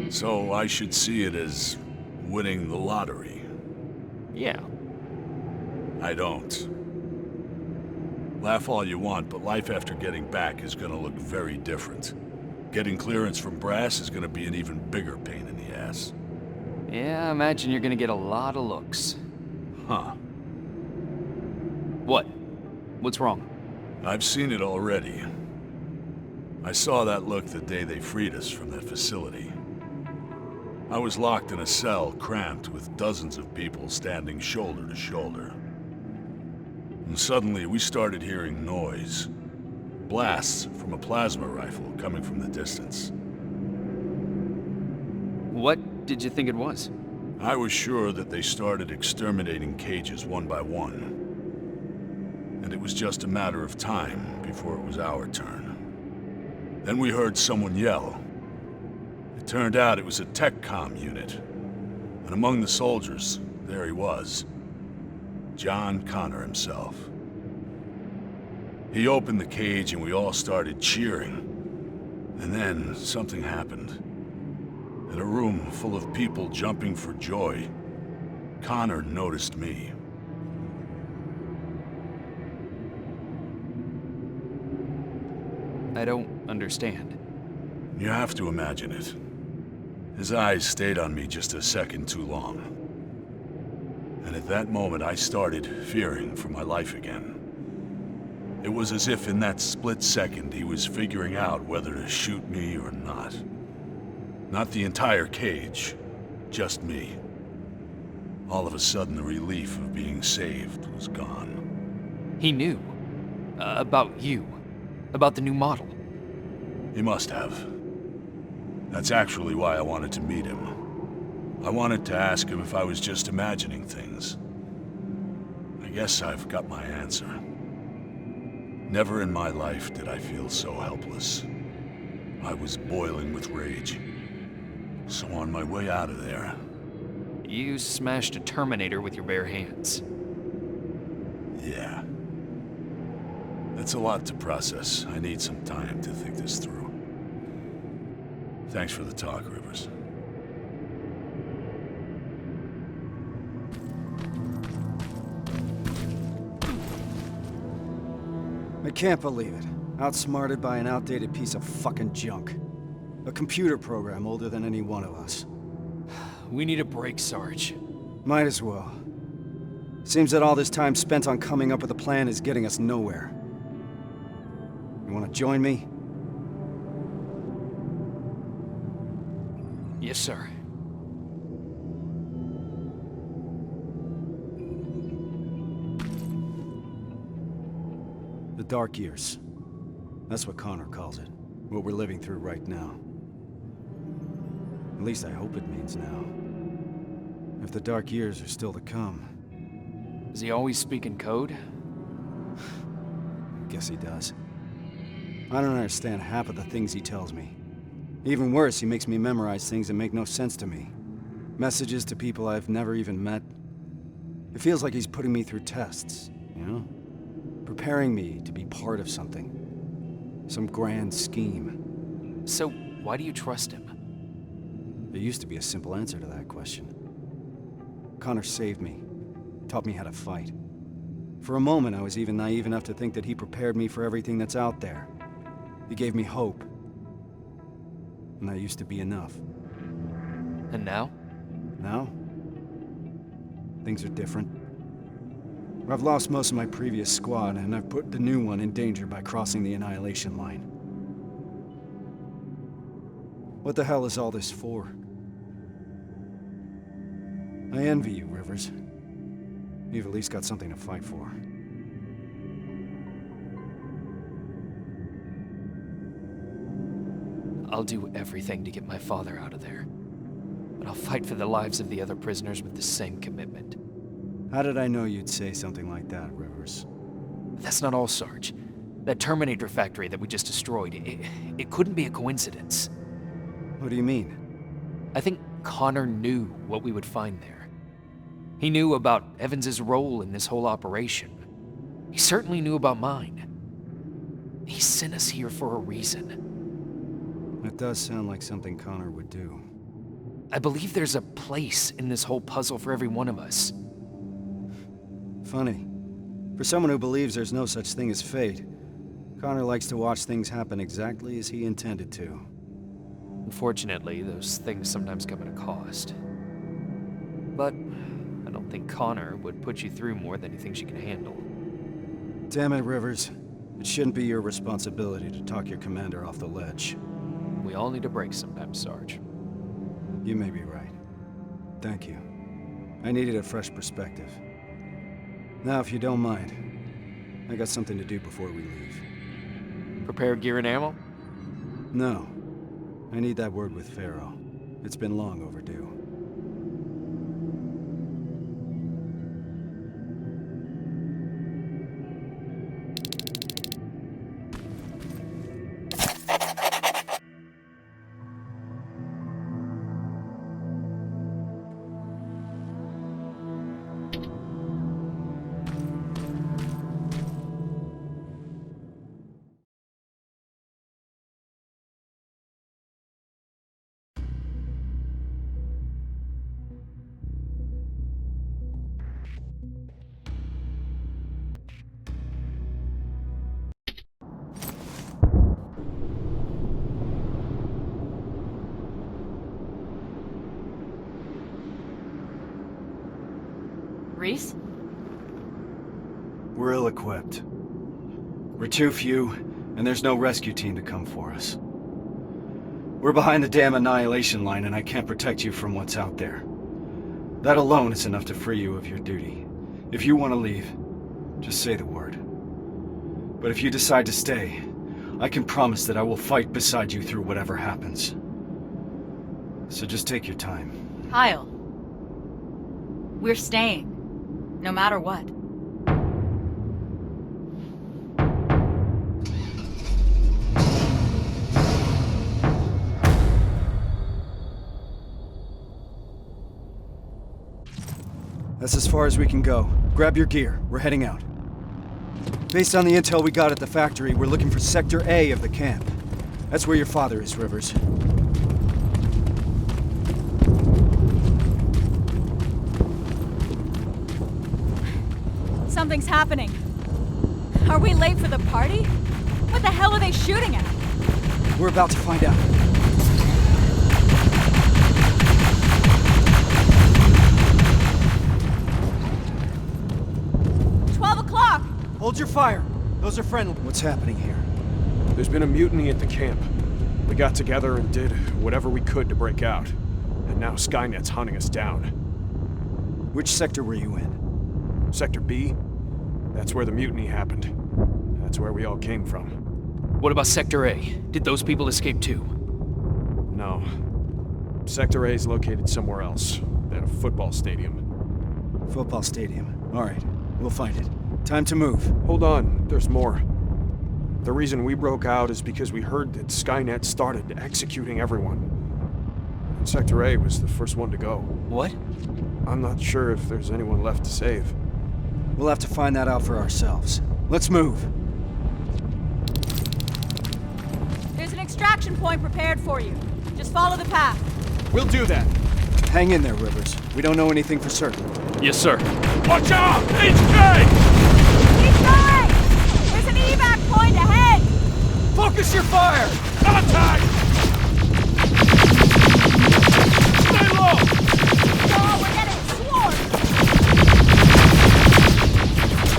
So I should see it as winning the lottery. Yeah. I don't. Laugh all you want, but life after getting back is gonna look very different. Getting clearance from Brass is gonna be an even bigger pain in the ass. Yeah, I imagine you're gonna get a lot of looks. Huh. What? What's wrong? I've seen it already. I saw that look the day they freed us from that facility. I was locked in a cell, cramped, with dozens of people standing shoulder to shoulder. And suddenly, we started hearing noise. Blasts from a plasma rifle coming from the distance. What did you think it was? I was sure that they started exterminating cages one by one. And it was just a matter of time before it was our turn. Then we heard someone yell. It turned out it was a TechCom unit. And among the soldiers, there he was. John Connor himself. He opened the cage and we all started cheering. And then something happened. In a room full of people jumping for joy, Connor noticed me. I don't understand. You have to imagine it. His eyes stayed on me just a second too long. And at that moment, I started fearing for my life again. It was as if in that split second, he was figuring out whether to shoot me or not. Not the entire cage, just me. All of a sudden, the relief of being saved was gone. He knew. About you. About the new model. He must have. That's actually why I wanted to meet him. I wanted to ask him if I was just imagining things. I guess I've got my answer. Never in my life did I feel so helpless. I was boiling with rage. So on my way out of there... You smashed a Terminator with your bare hands. Yeah. That's a lot to process. I need some time to think this through. Thanks for the talk, Rivers. I can't believe it. Outsmarted by an outdated piece of fucking junk. A computer program older than any one of us. We need a break, Sarge. Might as well. Seems that all this time spent on coming up with a plan is getting us nowhere. You wanna join me? Yes, sir. The dark years. That's what Connor calls it. What we're living through right now. At least I hope it means now. If the dark years are still to come. Does he always speak in code? Guess he does. I don't understand half of the things he tells me. Even worse, he makes me memorize things that make no sense to me. Messages to people I've never even met. It feels like he's putting me through tests, you know? Preparing me to be part of something. Some grand scheme. So, why do you trust him? There used to be a simple answer to that question. Connor saved me. Taught me how to fight. For a moment, I was even naive enough to think that he prepared me for everything that's out there. He gave me hope. And that used to be enough. And now? Now? Things are different. I've lost most of my previous squad, and I've put the new one in danger by crossing the Annihilation Line. What the hell is all this for? I envy you, Rivers. You've at least got something to fight for. I'll do everything to get my father out of there. But I'll fight for the lives of the other prisoners with the same commitment. How did I know you'd say something like that, Rivers? That's not all, Sarge. That Terminator factory that we just destroyed, it couldn't be a coincidence. What do you mean? I think Connor knew what we would find there. He knew about Evans's role in this whole operation. He certainly knew about mine. He sent us here for a reason. That does sound like something Connor would do. I believe there's a place in this whole puzzle for every one of us. Funny. For someone who believes there's no such thing as fate, Connor likes to watch things happen exactly as he intended to. Unfortunately, those things sometimes come at a cost. But I don't think Connor would put you through more than he thinks you can handle. Damn it, Rivers. It shouldn't be your responsibility to talk your commander off the ledge. We all need a break sometimes, Sarge. You may be right. Thank you. I needed a fresh perspective. Now, if you don't mind, I got something to do before we leave. Prepare gear and ammo? No. I need that word with Pharaoh. It's been long overdue. Reese? We're ill-equipped. We're too few, and there's no rescue team to come for us. We're behind the damn Annihilation Line, and I can't protect you from what's out there. That alone is enough to free you of your duty. If you want to leave, just say the word. But if you decide to stay, I can promise that I will fight beside you through whatever happens. So just take your time. Kyle. We're staying. No matter what. That's as far as we can go. Grab your gear. We're heading out. Based on the intel we got at the factory, we're looking for Sector A of the camp. That's where your father is, Rivers. Something's happening. Are we late for the party? What the hell are they shooting at? We're about to find out. Hold your fire. Those are friendly. What's happening here? There's been a mutiny at the camp. We got together and did whatever we could to break out. And now Skynet's hunting us down. Which sector were you in? Sector B? That's where the mutiny happened. That's where we all came from. What about Sector A? Did those people escape too? No. Sector A is located somewhere else. At a football stadium. Football stadium. All right. We'll find it. Time to move. Hold on, there's more. The reason we broke out is because we heard that Skynet started executing everyone. And Sector A was the first one to go. What? I'm not sure if there's anyone left to save. We'll have to find that out for ourselves. Let's move. There's an extraction point prepared for you. Just follow the path. We'll do that. Hang in there, Rivers. We don't know anything for certain. Yes, sir. Watch out! HK! Keep going! There's an evac point ahead! Focus your fire! Contact! Stay low! Oh, we're getting swarmed!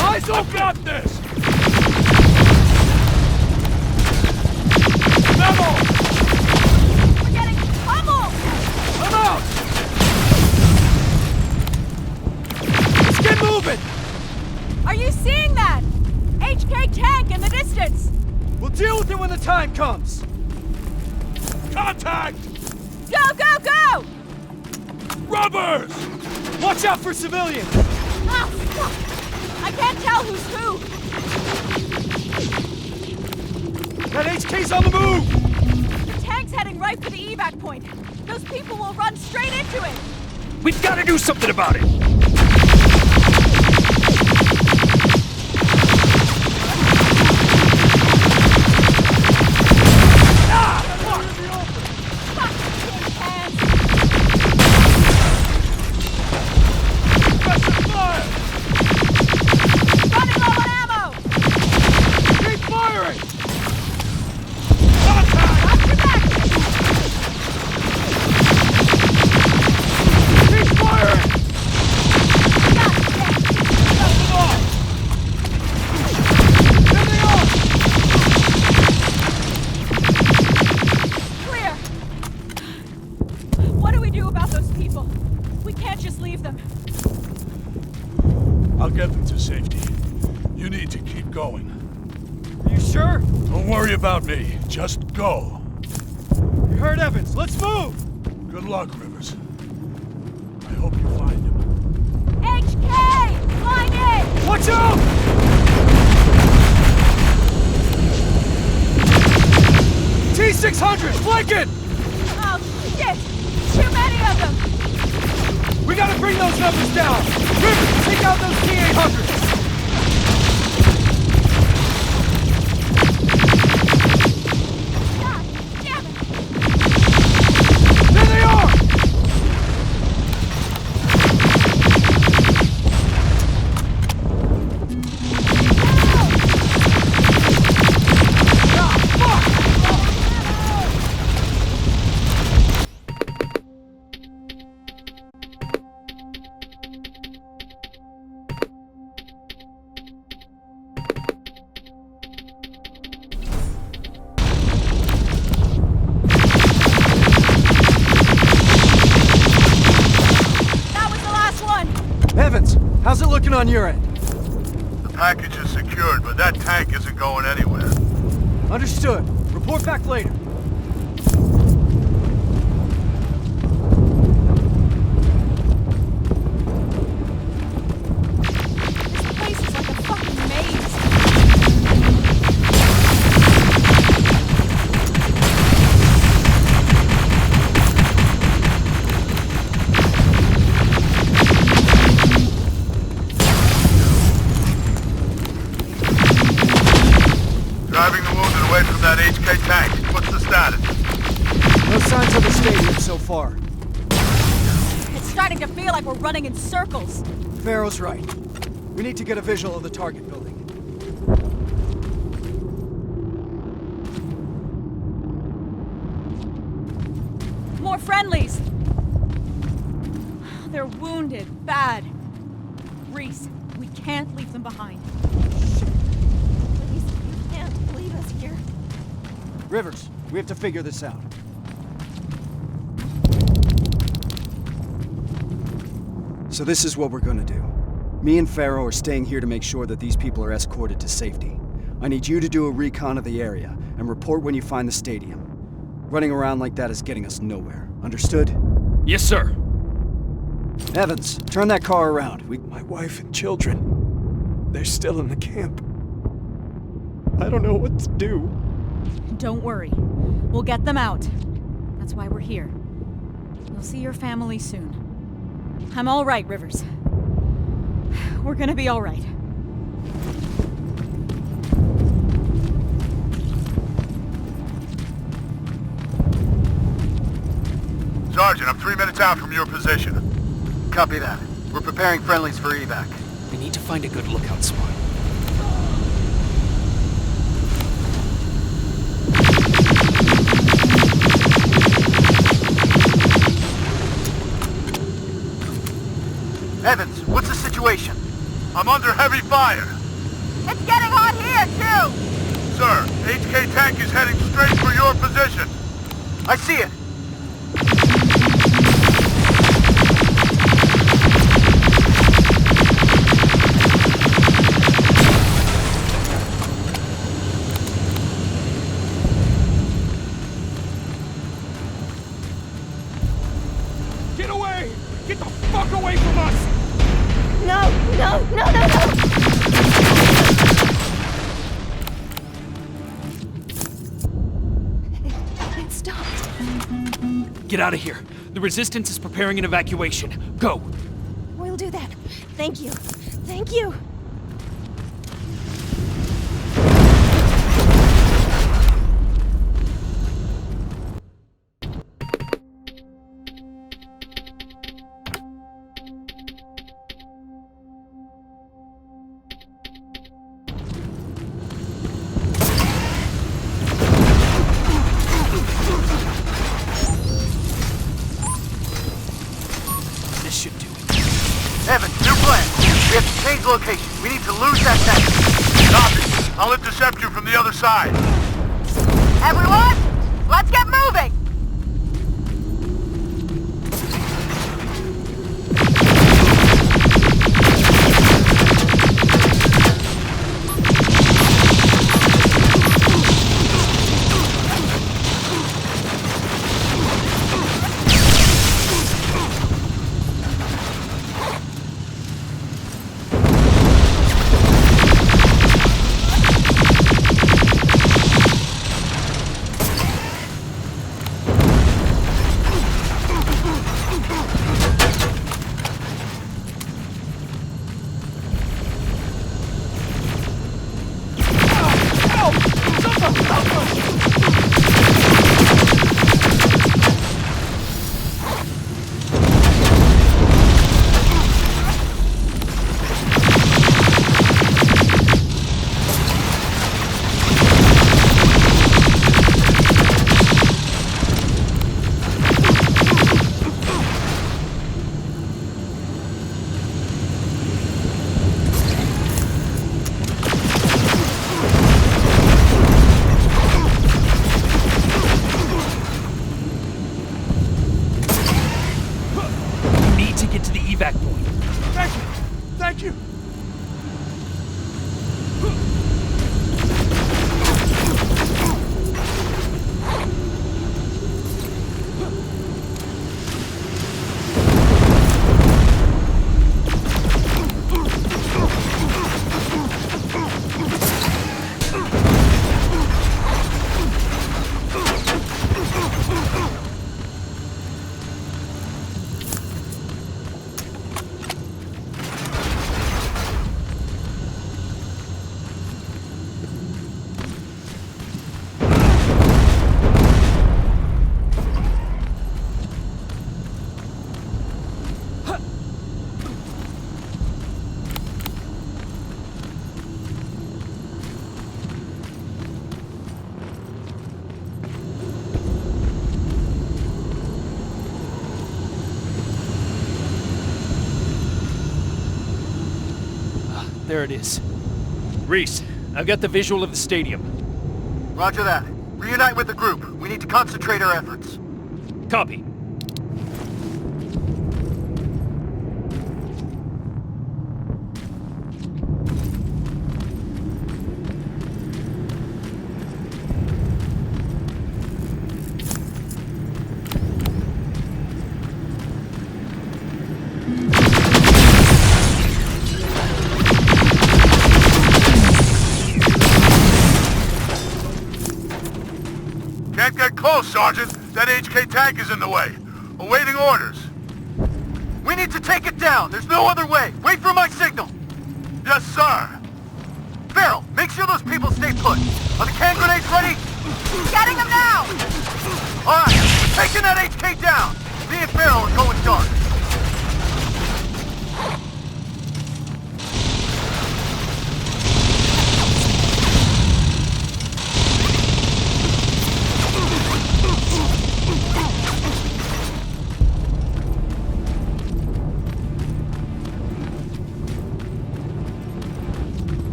Eyes open! Got this! Memo! We're getting pummeled! I'm out! Let's get moving! Are you seeing that? HK tank in the distance! We'll deal with it when the time comes! Contact! Go, go, go! Rubbers! Watch out for civilians! Ah, fuck! I can't tell who's who! That HK's on the move! The tank's heading right for the evac point. Those people will run straight into it! We've got to do something about it! I'll get them to safety. You need to keep going. Are you sure? Don't worry about me. Just go. You heard Evans. Let's move! Good luck, Rivers. I hope you find him. HK! Line in! Watch out! T-600! Flanking! Oh, shit! Too many of them! We gotta bring those numbers down! Rivers, take out those T-800s! God damn it! There they are! looking on your end? The package is secured, but that tank isn't going anywhere. Understood. Report back later. This place is like a fucking maze. Driving the wounded away from that HK tank. What's the status? No signs of the stadium so far. It's starting to feel like we're running in circles. Pharaoh's right. We need to get a visual of the target building. More friendlies! They're wounded, bad. Reese, we can't leave them behind. Please, you can't leave us here. Rivers, we have to figure this out. So this is what we're gonna do. Me and Pharaoh are staying here to make sure that these people are escorted to safety. I need you to do a recon of the area and report when you find the stadium. Running around like that is getting us nowhere. Understood? Yes, sir. Evans, turn that car around. My wife and children, they're still in the camp. I don't know what to do. Don't worry. We'll get them out. That's why we're here. You'll see your family soon. I'm all right, Rivers. We're gonna be all right. Sergeant, I'm 3 minutes out from your position. Copy that. We're preparing friendlies for evac. We need to find a good lookout spot. Evans, what's the situation? I'm under heavy fire. It's getting hot here, too! Sir, HK tank is heading straight for your position. I see it. Get away! Get the fuck away from us! No, no, no, no, no! It stopped. Get out of here. The Resistance is preparing an evacuation. Go! We'll do that. Thank you. Thank you. This should do it. Evans, new plan. We have to change location. We need to lose that tank. Copy. I'll intercept you from the other side. Everyone, let's get moving! there it is. Reese, I've got the visual of the stadium. Roger that. Reunite with the group. We need to concentrate our efforts. Copy. Can't get close, Sergeant. That HK tank is in the way. Awaiting orders. We need to take it down. There's no other way. Wait for my signal. Yes, sir. Farrell, make sure those people stay put. Are the can grenades ready? Getting them now! All right, we're taking that HK down. Me and Farrell are going dark.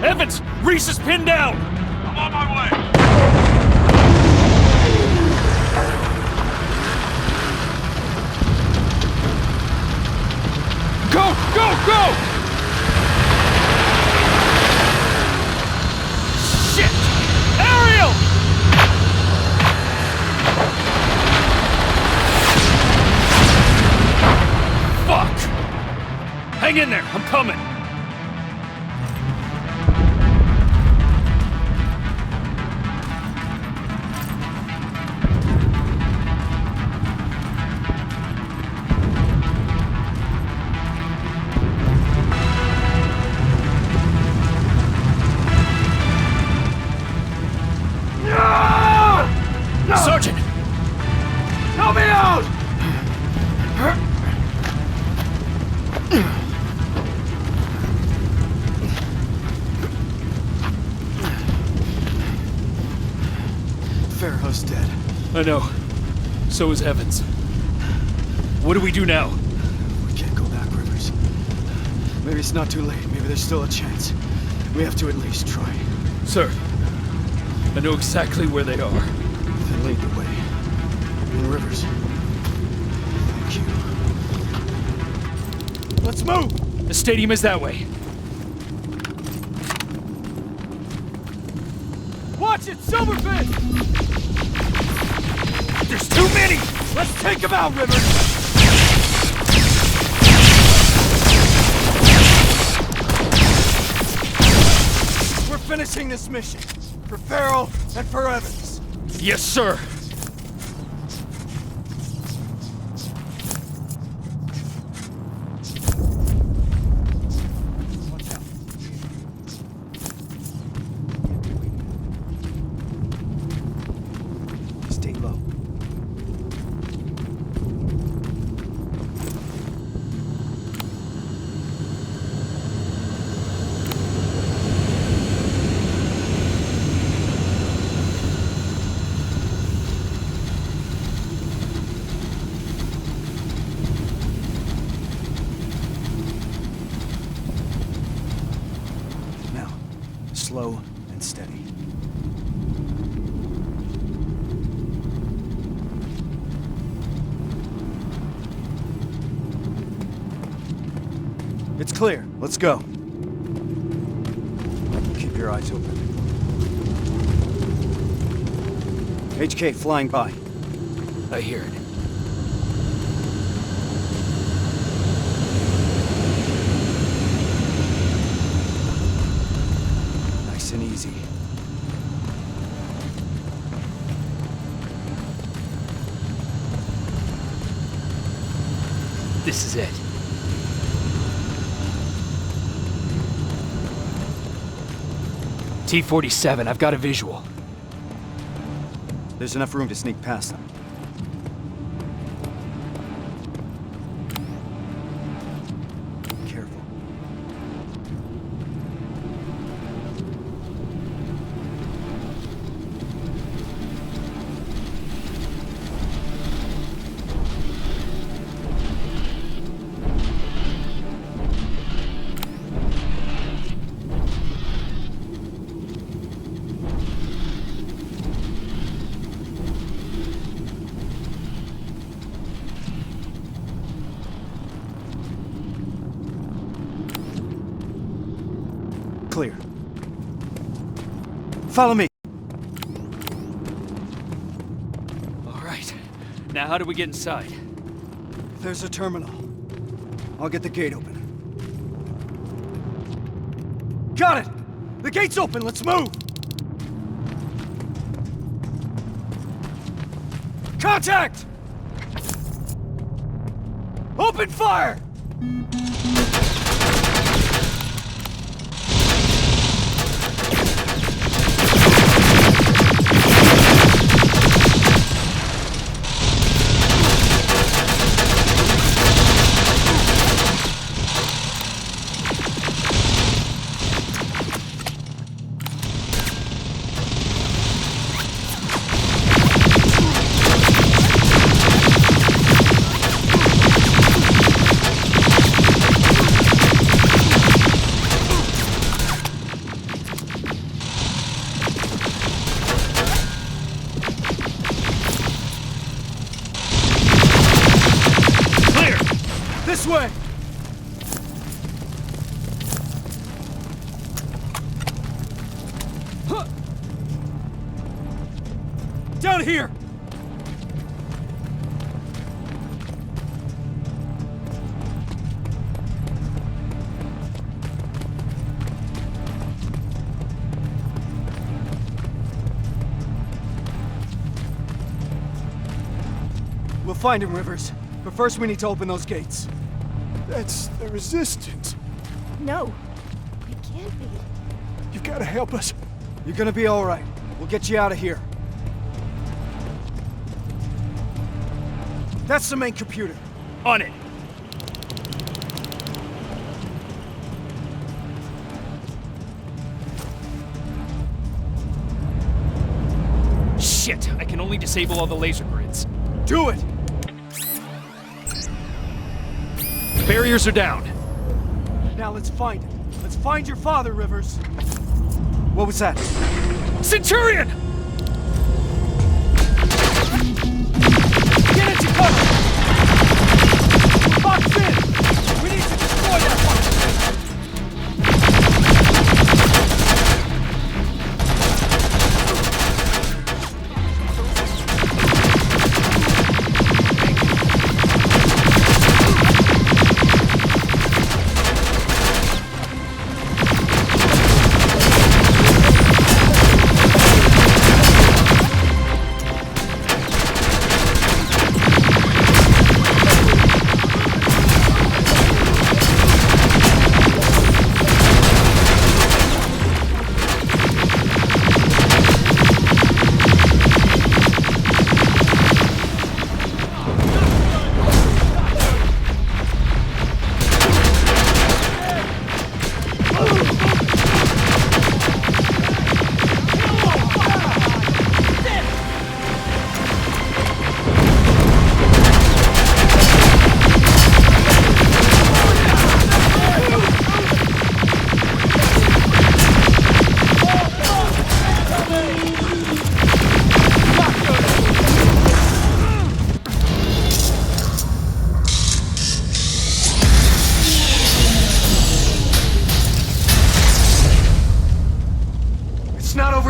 Evans! Reese is pinned down! I'm on my way. Go! Go! Go! Shit! Ariel! Fuck! Hang in there, I'm coming! Sergeant! Help me out! Farrow's dead. I know. So is Evans. What do we do now? We can't go back, Rivers. Maybe it's not too late. Maybe there's still a chance. We have to at least try. Sir, I know exactly where they are. Then lead the way. And Rivers. Thank you. Let's move! The stadium is that way. Watch it, Silverfish! There's too many! Let's take him out, Rivers! We're finishing this mission. For Farrell and for Evans. Yes, sir! Stay low. Now, slow and steady. It's clear. Let's go. Keep your eyes open. HK flying by. I hear it. Nice and easy. This is it. T-47, I've got a visual. There's enough room to sneak past them. Careful. Clear. Follow me. All right. Now how do we get inside? There's a terminal. I'll get the gate open. Got it! The gate's open, let's move! Contact! Open fire! This way! Huh. Down here! We'll find him, Rivers. But first we need to open those gates. That's the Resistance. No, it can't be. You've got to help us. You're gonna be all right. We'll get you out of here. That's the main computer. On it! Shit! I can only disable all the laser grids. Do it! Barriers are down. Now let's find him. Let's find your father, Rivers. What was that? Centurion! Get into cover! We're boxed in! We need to destroy that one!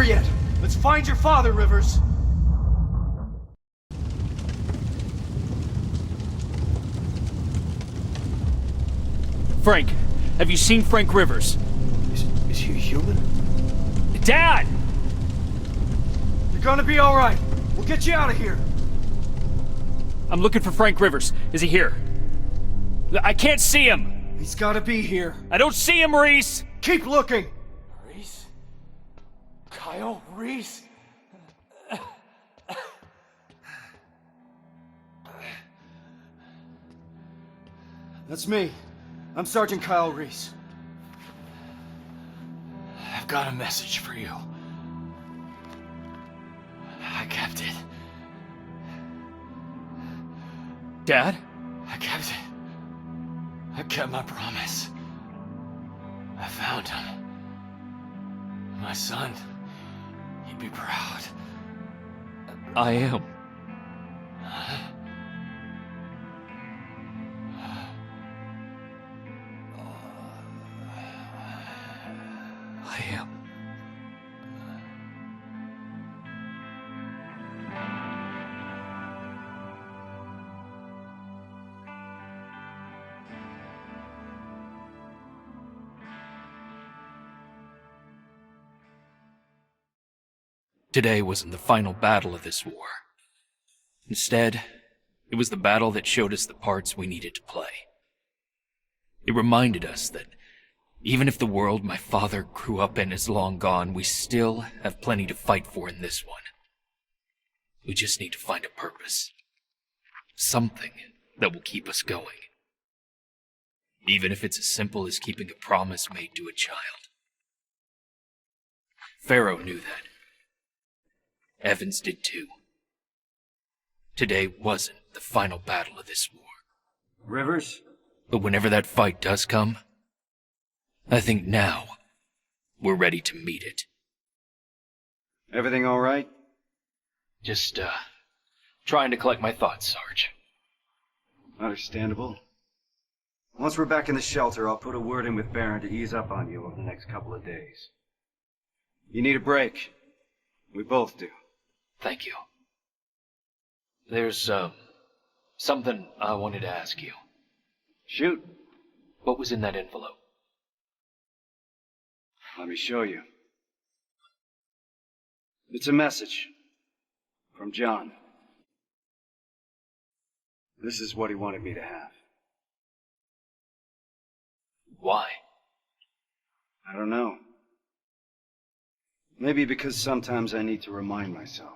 Yet. Let's find your father, Rivers. Frank, have you seen Frank Rivers? Is he human? Dad! You're gonna be all right. We'll get you out of here. I'm looking for Frank Rivers. Is he here? I can't see him. He's gotta be here. I don't see him, Reese. Keep looking. Reese? Kyle Reese? That's me. I'm Sergeant Kyle Reese. I've got a message for you. I kept it. Dad? I kept it. I kept my promise. I found him. My son. He'd be proud. I am. I am. Today wasn't the final battle of this war. Instead, it was the battle that showed us the parts we needed to play. It reminded us that even if the world my father grew up in is long gone, we still have plenty to fight for in this one. We just need to find a purpose. Something that will keep us going. Even if it's as simple as keeping a promise made to a child. Pharaoh knew that. Evans did too. Today wasn't the final battle of this war. Rivers? But whenever that fight does come, I think now we're ready to meet it. Everything all right? Just, trying to collect my thoughts, Sarge. Understandable. Once we're back in the shelter, I'll put a word in with Baron to ease up on you over the next couple of days. You need a break. We both do. Thank you. There's, something I wanted to ask you. Shoot. What was in that envelope? Let me show you. It's a message. From John. This is what he wanted me to have. Why? I don't know. Maybe because sometimes I need to remind myself.